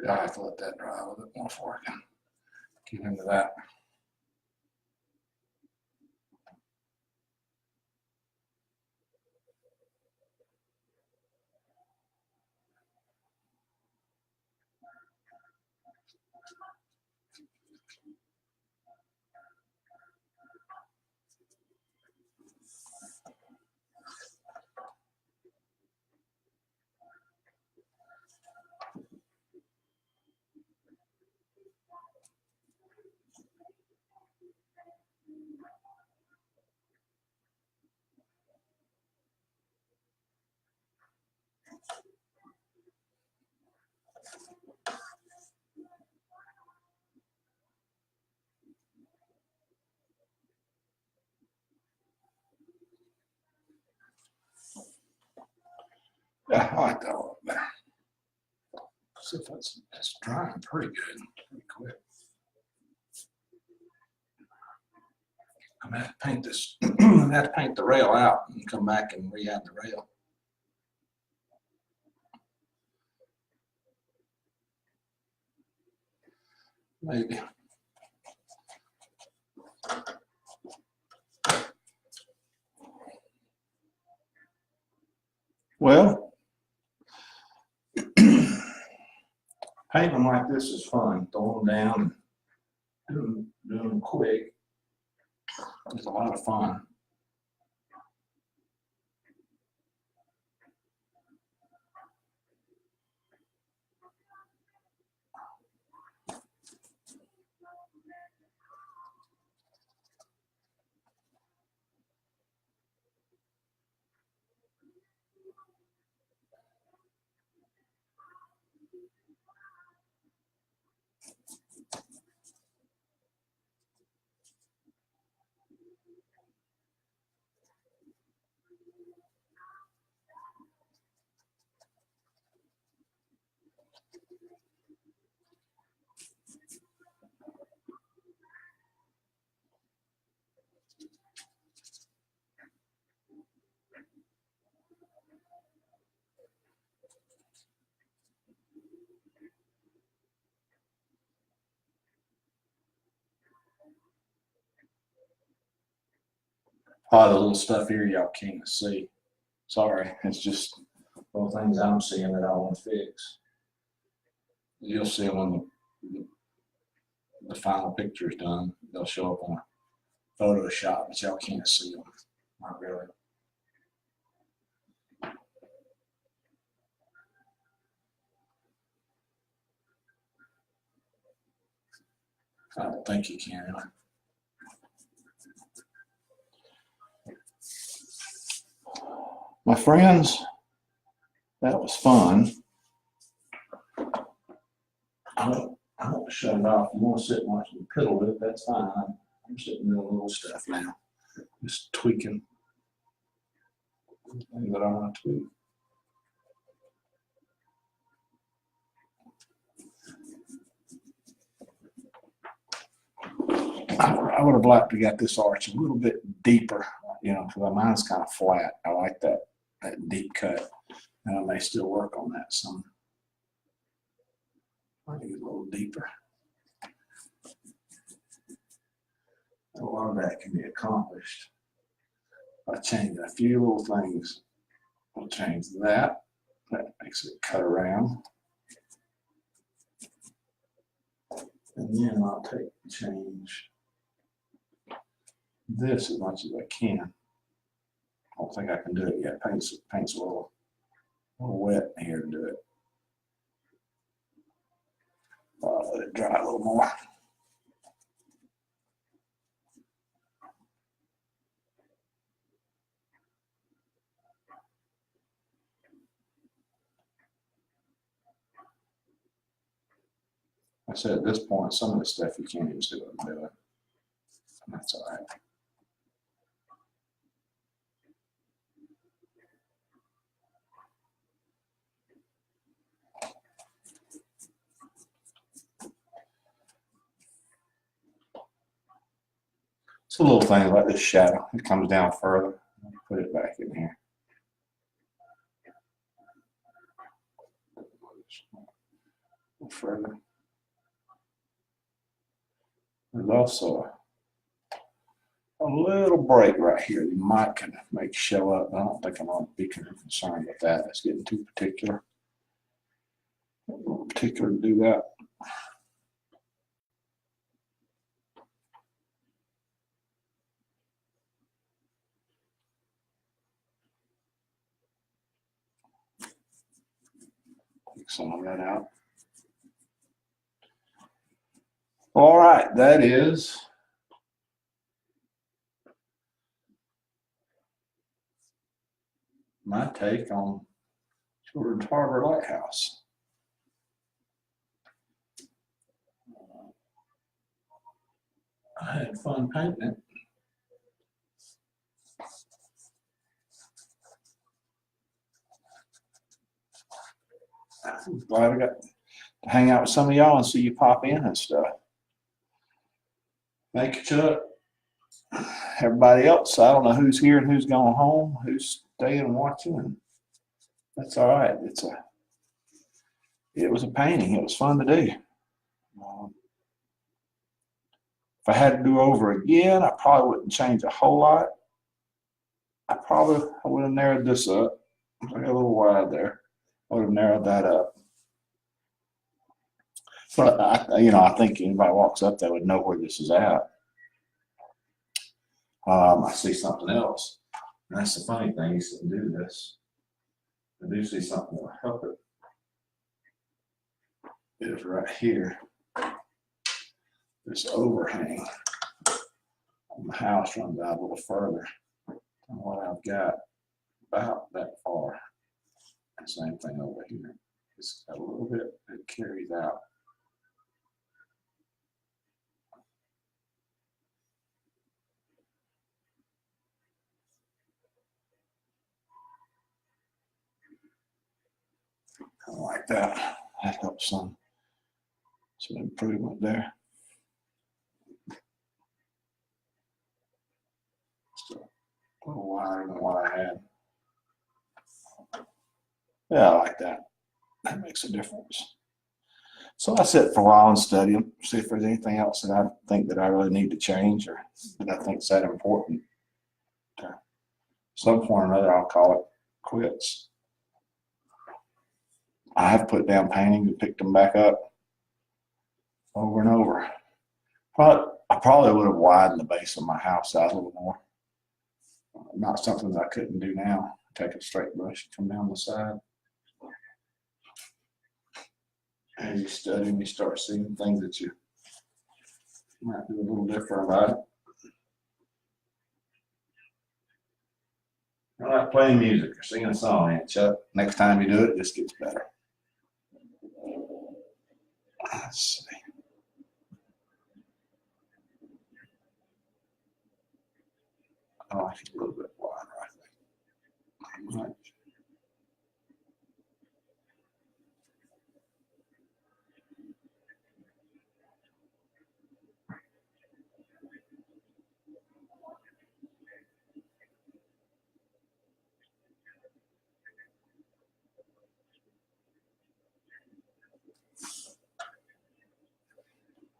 Yeah, I have to let that dry a little bit more before I can get into that. like that a lot better. See if it's drying pretty good, pretty quick. I'm gonna have to paint this. I'm gonna have to paint the rail out and come back and re-add the rail. Maybe. Well, painting them like this is fun. Throwing them down and doing them quick. It's a lot of fun. Oh, the little stuff here y'all can't see. Sorry, it's just little things I'm seeing that I want to fix. You'll see when the final picture is done. They'll show up on a Photoshop, but y'all can't see them. Not really. I don't think you can. My friends, that was fun. I won't shut it off. You want to sit and watch me piddle with it, that's fine. I'm sitting doing little stuff now. Just tweaking things that I want to tweak. I would have liked to get this arch a little bit deeper, you know, because mine's kind of flat. I like that deep cut. And I may still work on that some. I need a little deeper. A lot of that can be accomplished by changing a few little things. We'll change that. That makes it cut around. And then I'll change this as much as I can. I don't think I can do it yet. Paint's a little wet here to do it. Let it dry a little more. I said at this point, some of the stuff you can't even see what I'm doing. That's all right. It's a little thing like this shadow. It comes down further. Put it back in here. A little further. There's also a little break right here you might can make show up. I don't think I'm going to be concerned with that. It's getting too particular. To do that. Take some of that out. All right, that is my take on Children's Harbor Lighthouse. I had fun painting it. I'm glad I got to hang out with some of y'all and see you pop in and stuff. Thank you, Chuck. Everybody else, I don't know who's here and who's going home, who's staying and watching, and that's all right. It was a painting. It was fun to do. If I had to do over again, I probably wouldn't change a whole lot. I would have narrowed this up. I got a little wide there. I would have narrowed that up. But I think anybody walks up there would know where this is at. I see something else. And that's the funny thing. You shouldn't do this. I do see something that will help it. It is right here. This overhang on the house runs out a little further than what I've got, about that far. And same thing over here. It's got a little bit, it carries out. Kind of like that. That helps some improvement there. Just a little wider than what I had. Yeah, I like that. That makes a difference. So I sit for a while and study them, see if there's anything else that I think that I really need to change or that I think is that important. At some point or another, I'll call it quits. I have put down paintings and picked them back up over and over. But I probably would have widened the base of my house out a little more. Not something that I couldn't do now. Take a straight brush and come down the side. As you study and you start seeing things that you might do a little different about it. I like playing music or singing a song, ain't Chuck? Next time you do it, it just gets better. Let's see. I like it a little bit wider, I think. Right.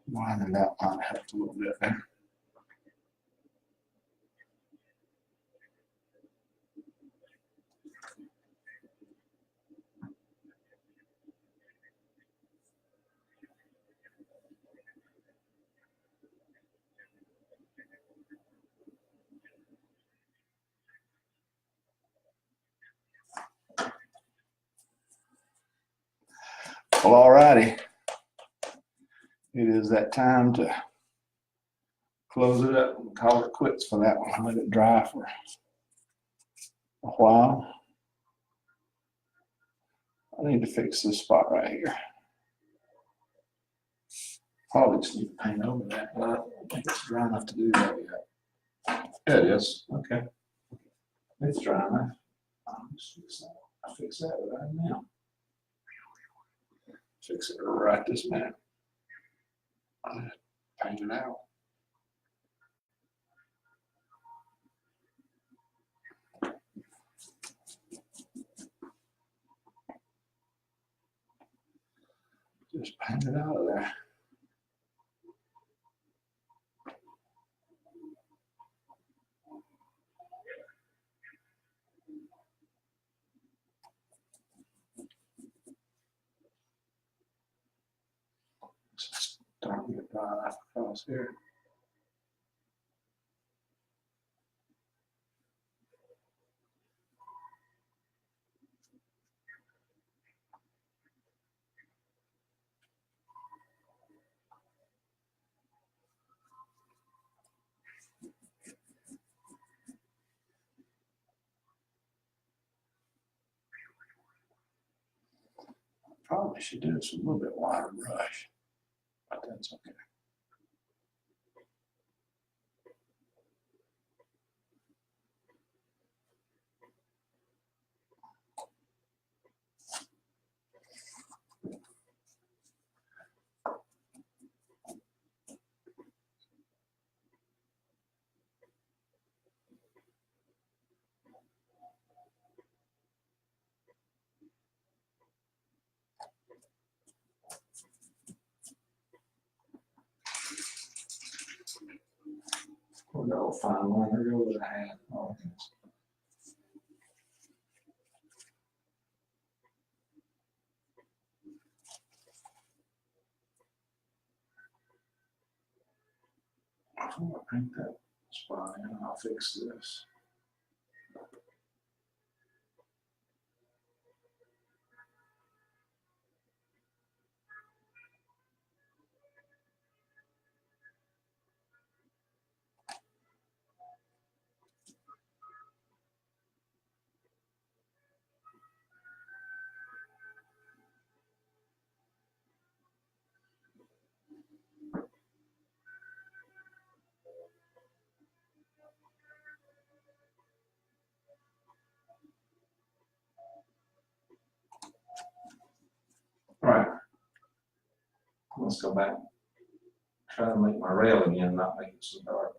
Widen it out might help a little bit there. Well, all righty. It is that time to close it up and call it quits for that one. Let it dry for a while. I need to fix this spot right here. Probably just need to paint over that, but I don't think it's dry enough to do that yet. Yeah, it is. Okay. It's dry enough. I'll fix that right now. Fix it right this minute. Paint it out. Just paint it out of there. Starting to get dry enough across here. Probably should do this with a little bit wider brush, but that's okay. Where'd the old fine liner go that I had? Oh, yes. I'm gonna paint that spot in and I'll fix this. All right. Let's go back. Try to make my rail again, not make it so dark.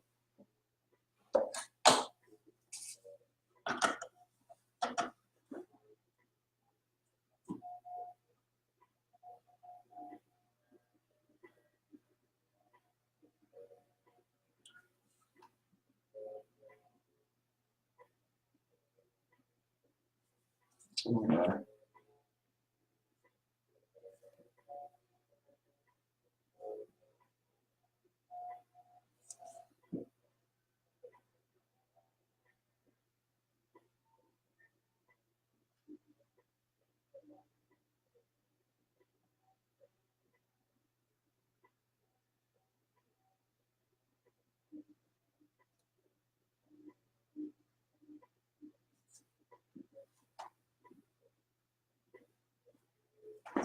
A little better.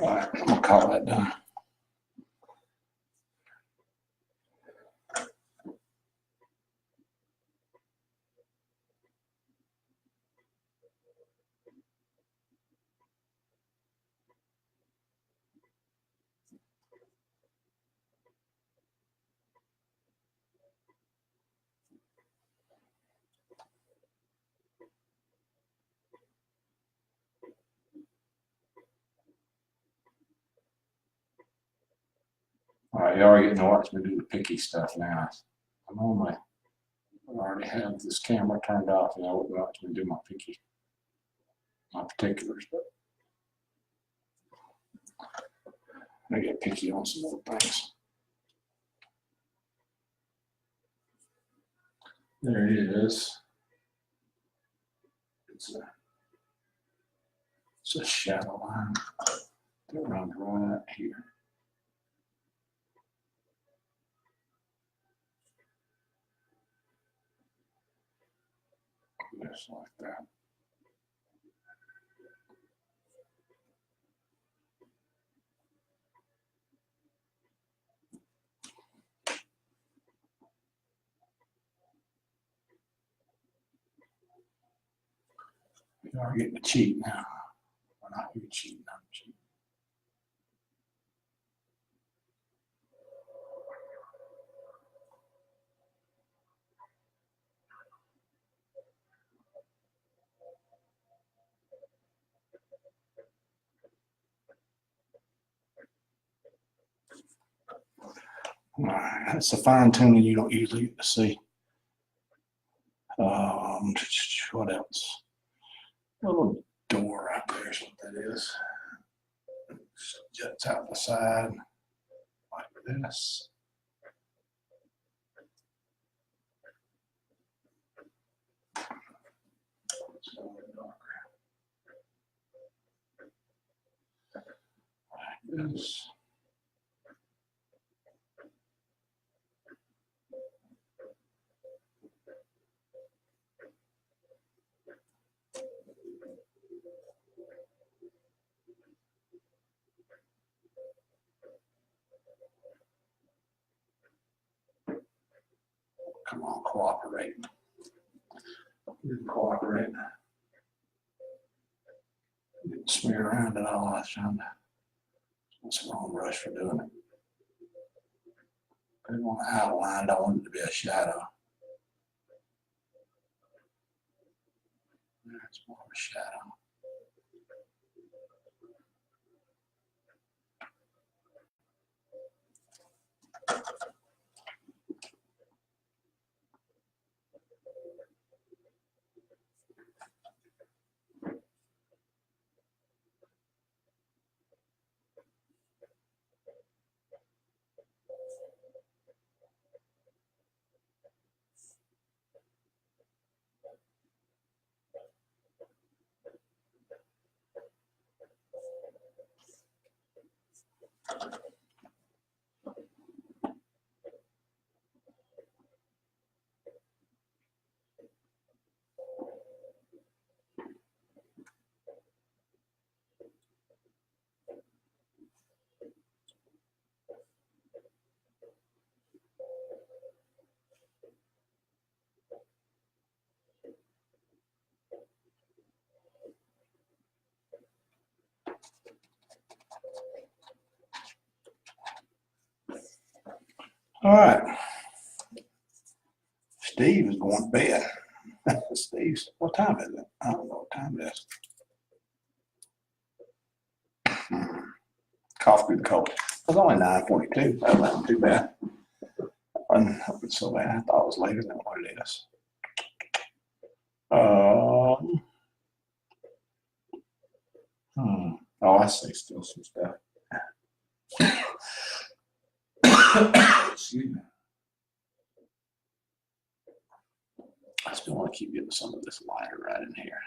All right, I'm gonna call that done. All right, you already getting to watch me do the picky stuff now. I normally already have this camera turned off and I wouldn't watch me do my picky, my particulars, but I get picky on some more things. There it is. It's a shadow line that runs right here. Just like that. You are getting to cheat now. We're not here cheating, I'm cheating. All right, that's a fine tuning you don't usually get to see. What else? A little door out there is what that is. Juts out the side like this. It's a little darker. Like this. Come on, cooperate. You cooperate. Didn't smear around at all. I was trying to. That's the wrong brush for doing it. I didn't want to outline. I wanted it to be a shadow. That's more of a shadow. All right. Steve is going to bed. Steve's, what time is it? I don't know what time it is. Cough through the cold. It was only 9:42. That wasn't too bad. Wasn't so bad. I thought it was later than what it is. Oh, I see still some stuff. Excuse me. I still want to keep getting some of this lighter right in here.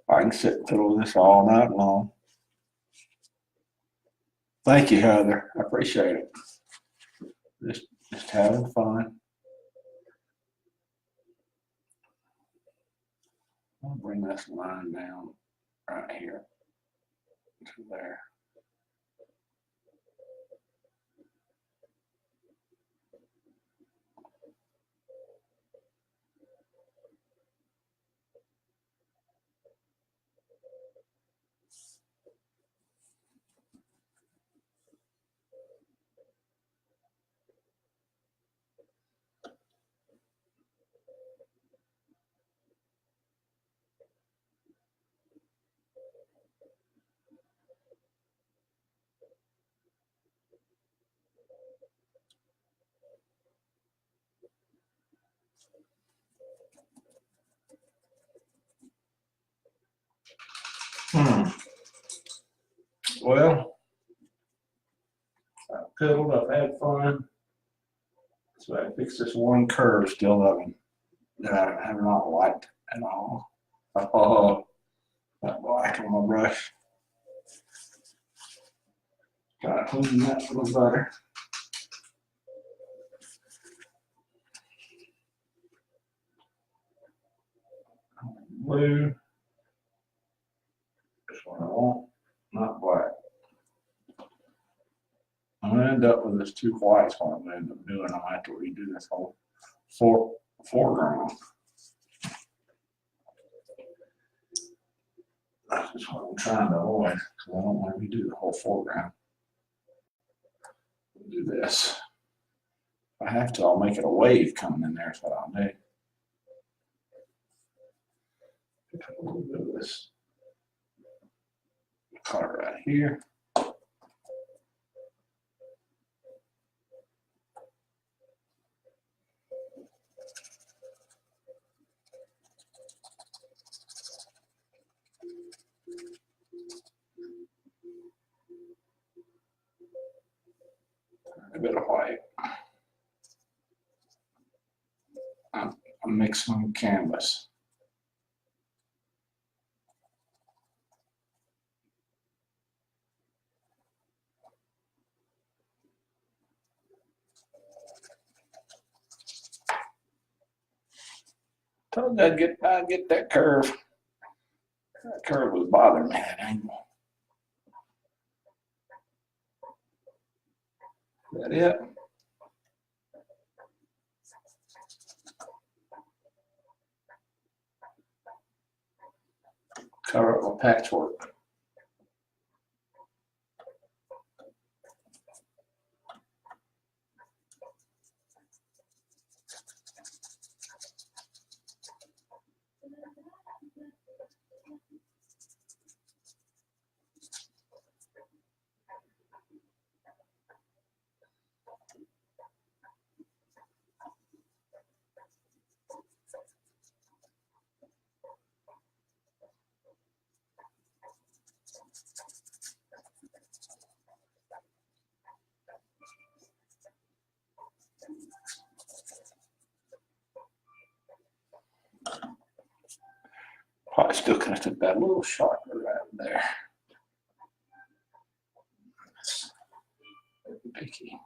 I can sit and fiddle with this all night long. Thank you, Heather. I appreciate it. Just having fun. I'll bring this line down right here to there. Well, I've piddled, I've had fun. So I fixed this one curve still that I have not liked at all. Oh, that black on my brush. Gotta clean that a little better. Blue. That's what I want, not black. I'm gonna end up with this two whites. What I'm gonna end up doing, I'll have to redo this whole foreground. That's what I'm trying to avoid, because I don't want to redo the whole foreground. Do this. If I have to, I'll make it a wave coming in there. That's what I'll do. Pick up a little bit of this color right here. A bit of white. I'm mixing on canvas. Told you I'd get that curve. That curve was bothering me, that angle. Is that it? Cover it with patchwork. Probably still could have took that little sharper right there. picky.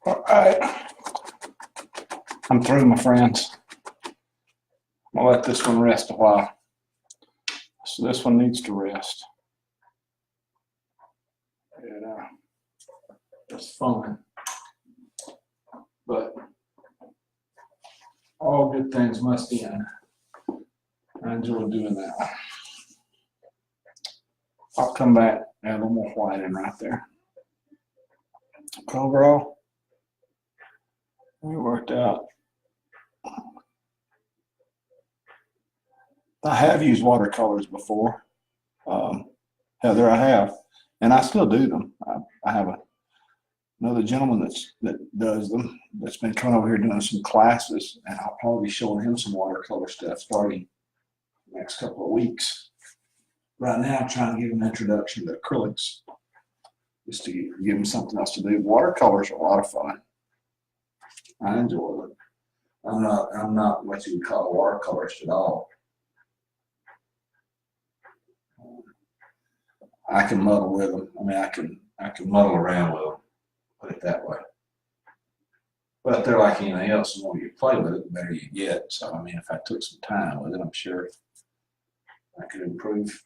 All right, I'm through, my friends. I'll let this one rest a while. So this one needs to rest. And, it's fun, but all good things must end. I enjoy doing that. I'll come back and add a little more white in right there. Overall, it worked out. I have used watercolors before. Heather, I have, and I still do them. I have another gentleman that does them that's been coming over here doing some classes, and I'll probably be showing him some watercolor stuff starting the next couple of weeks. Right now, I'm trying to give him an introduction to acrylics, just to give him something else to do. Watercolors are a lot of fun. I enjoy them. I'm not what you would call a watercolorist at all. I can muddle with them. I mean, I can muddle around with them, put it that way. But they're like anything else. The more you play with it, the better you get. So, I mean, if I took some time with it, I'm sure I could improve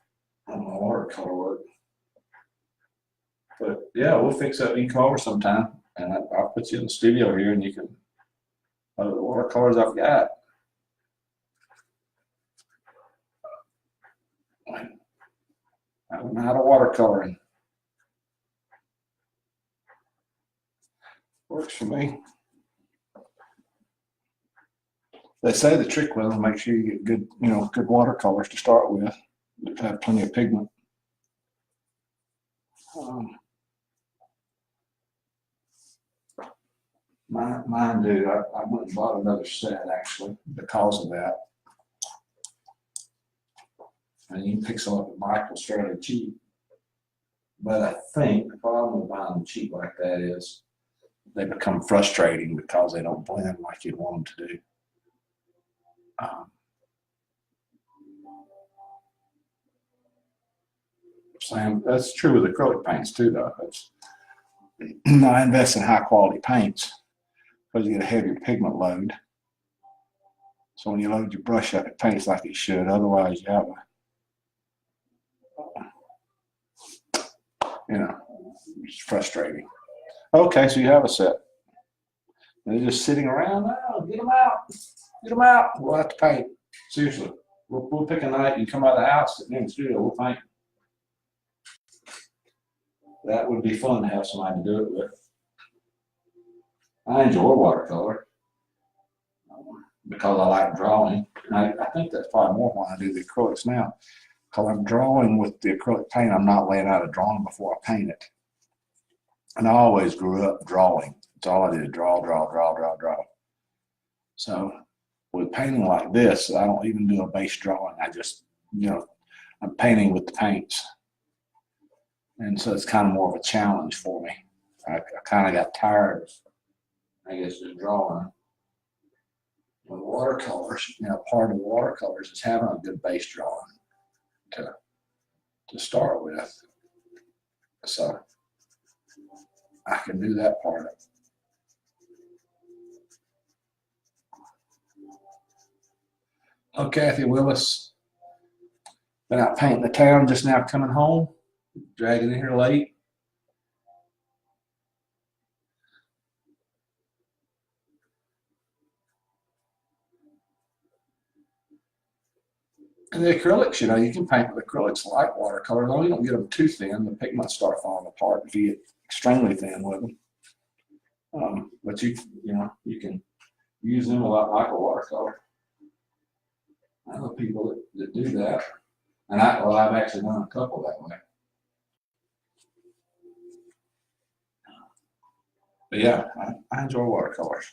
on my watercolor work. But yeah, we'll fix that. You can come over sometime, and I'll put you in the studio here, and you can play with the watercolors I've got. I don't know how to watercoloring. Works for me. They say the trick with them, make sure you get good, good watercolors to start with, that have plenty of pigment. Mine do. I went and bought another set actually because of that. And you can pick some up at Michael's fairly cheap. But I think the problem with buying them cheap like that is they become frustrating because they don't blend like you'd want them to do. Same, that's true with acrylic paints too, though. I invest in high quality paints because you get a heavier pigment load. So when you load your brush up, it paints like it should. Otherwise, you have it's frustrating. Okay, so you have a set. They're just sitting around. Oh, get them out. Get them out. We'll have to paint. Seriously. We'll pick a night. You come out of the house, sit in the studio, we'll paint. That would be fun to have somebody to do it with. I enjoy watercolor because I like drawing. And I think that's probably more why I do the acrylics now. Because I'm drawing with the acrylic paint, I'm not laying out a drawing before I paint it. And I always grew up drawing. It's all I did, draw. So with painting like this, I don't even do a base drawing. I just, I'm painting with the paints. And so it's kind of more of a challenge for me. I kind of got tired of, I guess, just drawing. With watercolors, part of watercolors is having a good base drawing to start with. So I can do that part of it. Oh, Kathy Willis. Been out painting the town, just now coming home. Dragging in here late. And the acrylics, you know, you can paint with acrylics light watercolor. As long as you don't get them too thin, the pigments start falling apart if you get extremely thin with them. But you know, you can use them a lot like a watercolor. I know people that do that. And I've actually done a couple that way. But yeah, I enjoy watercolors.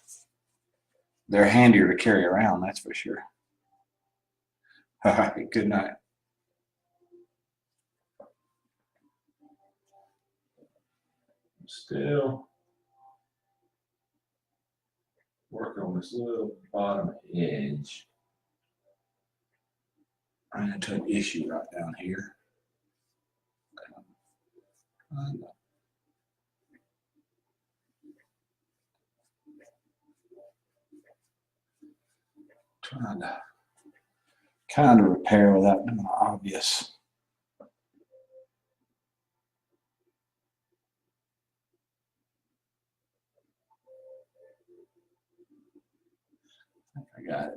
They're handier to carry around, that's for sure. All right, good night. Still working on this little bottom edge. I'm going to take an issue right down here. Trying to kind of repair without doing obvious. I think I got it.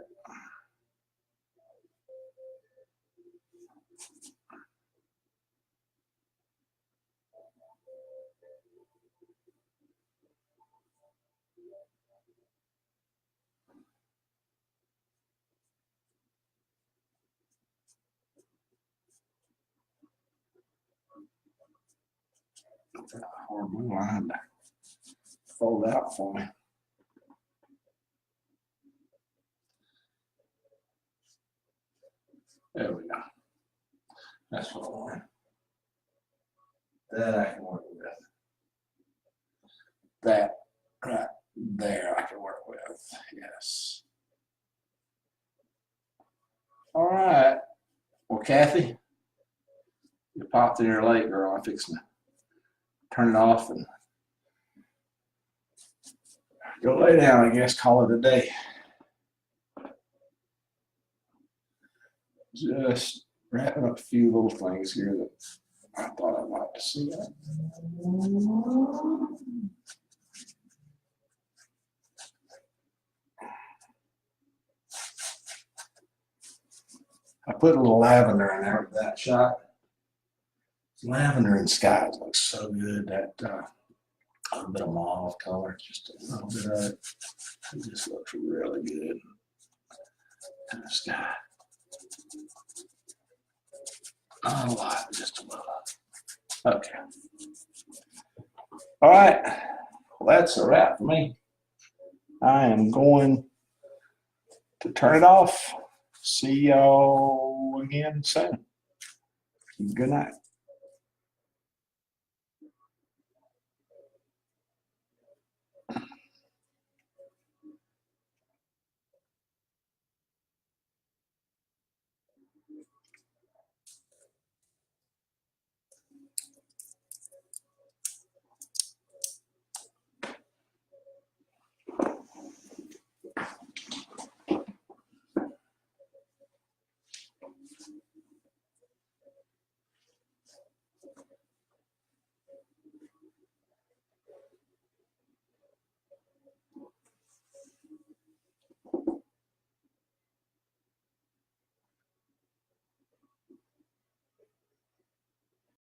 It's a hard line to fold out for me. There we go. That's what I want. That I can work with. That right there I can work with. Yes. All right. Well, Kathy, you popped in here late, girl. I'm fixing to turn it off and go lay down, I guess, call it a day. Just wrapping up a few little things here that I thought I'd like to see. I put a little lavender in there with that shot. Lavender and skies looks so good. That a little bit of mauve color, just a little bit of it. It just looks really good. And the sky. A lot, just a little. Okay. All right. Well, that's a wrap for me. I am going to turn it off. See y'all again soon. Good night.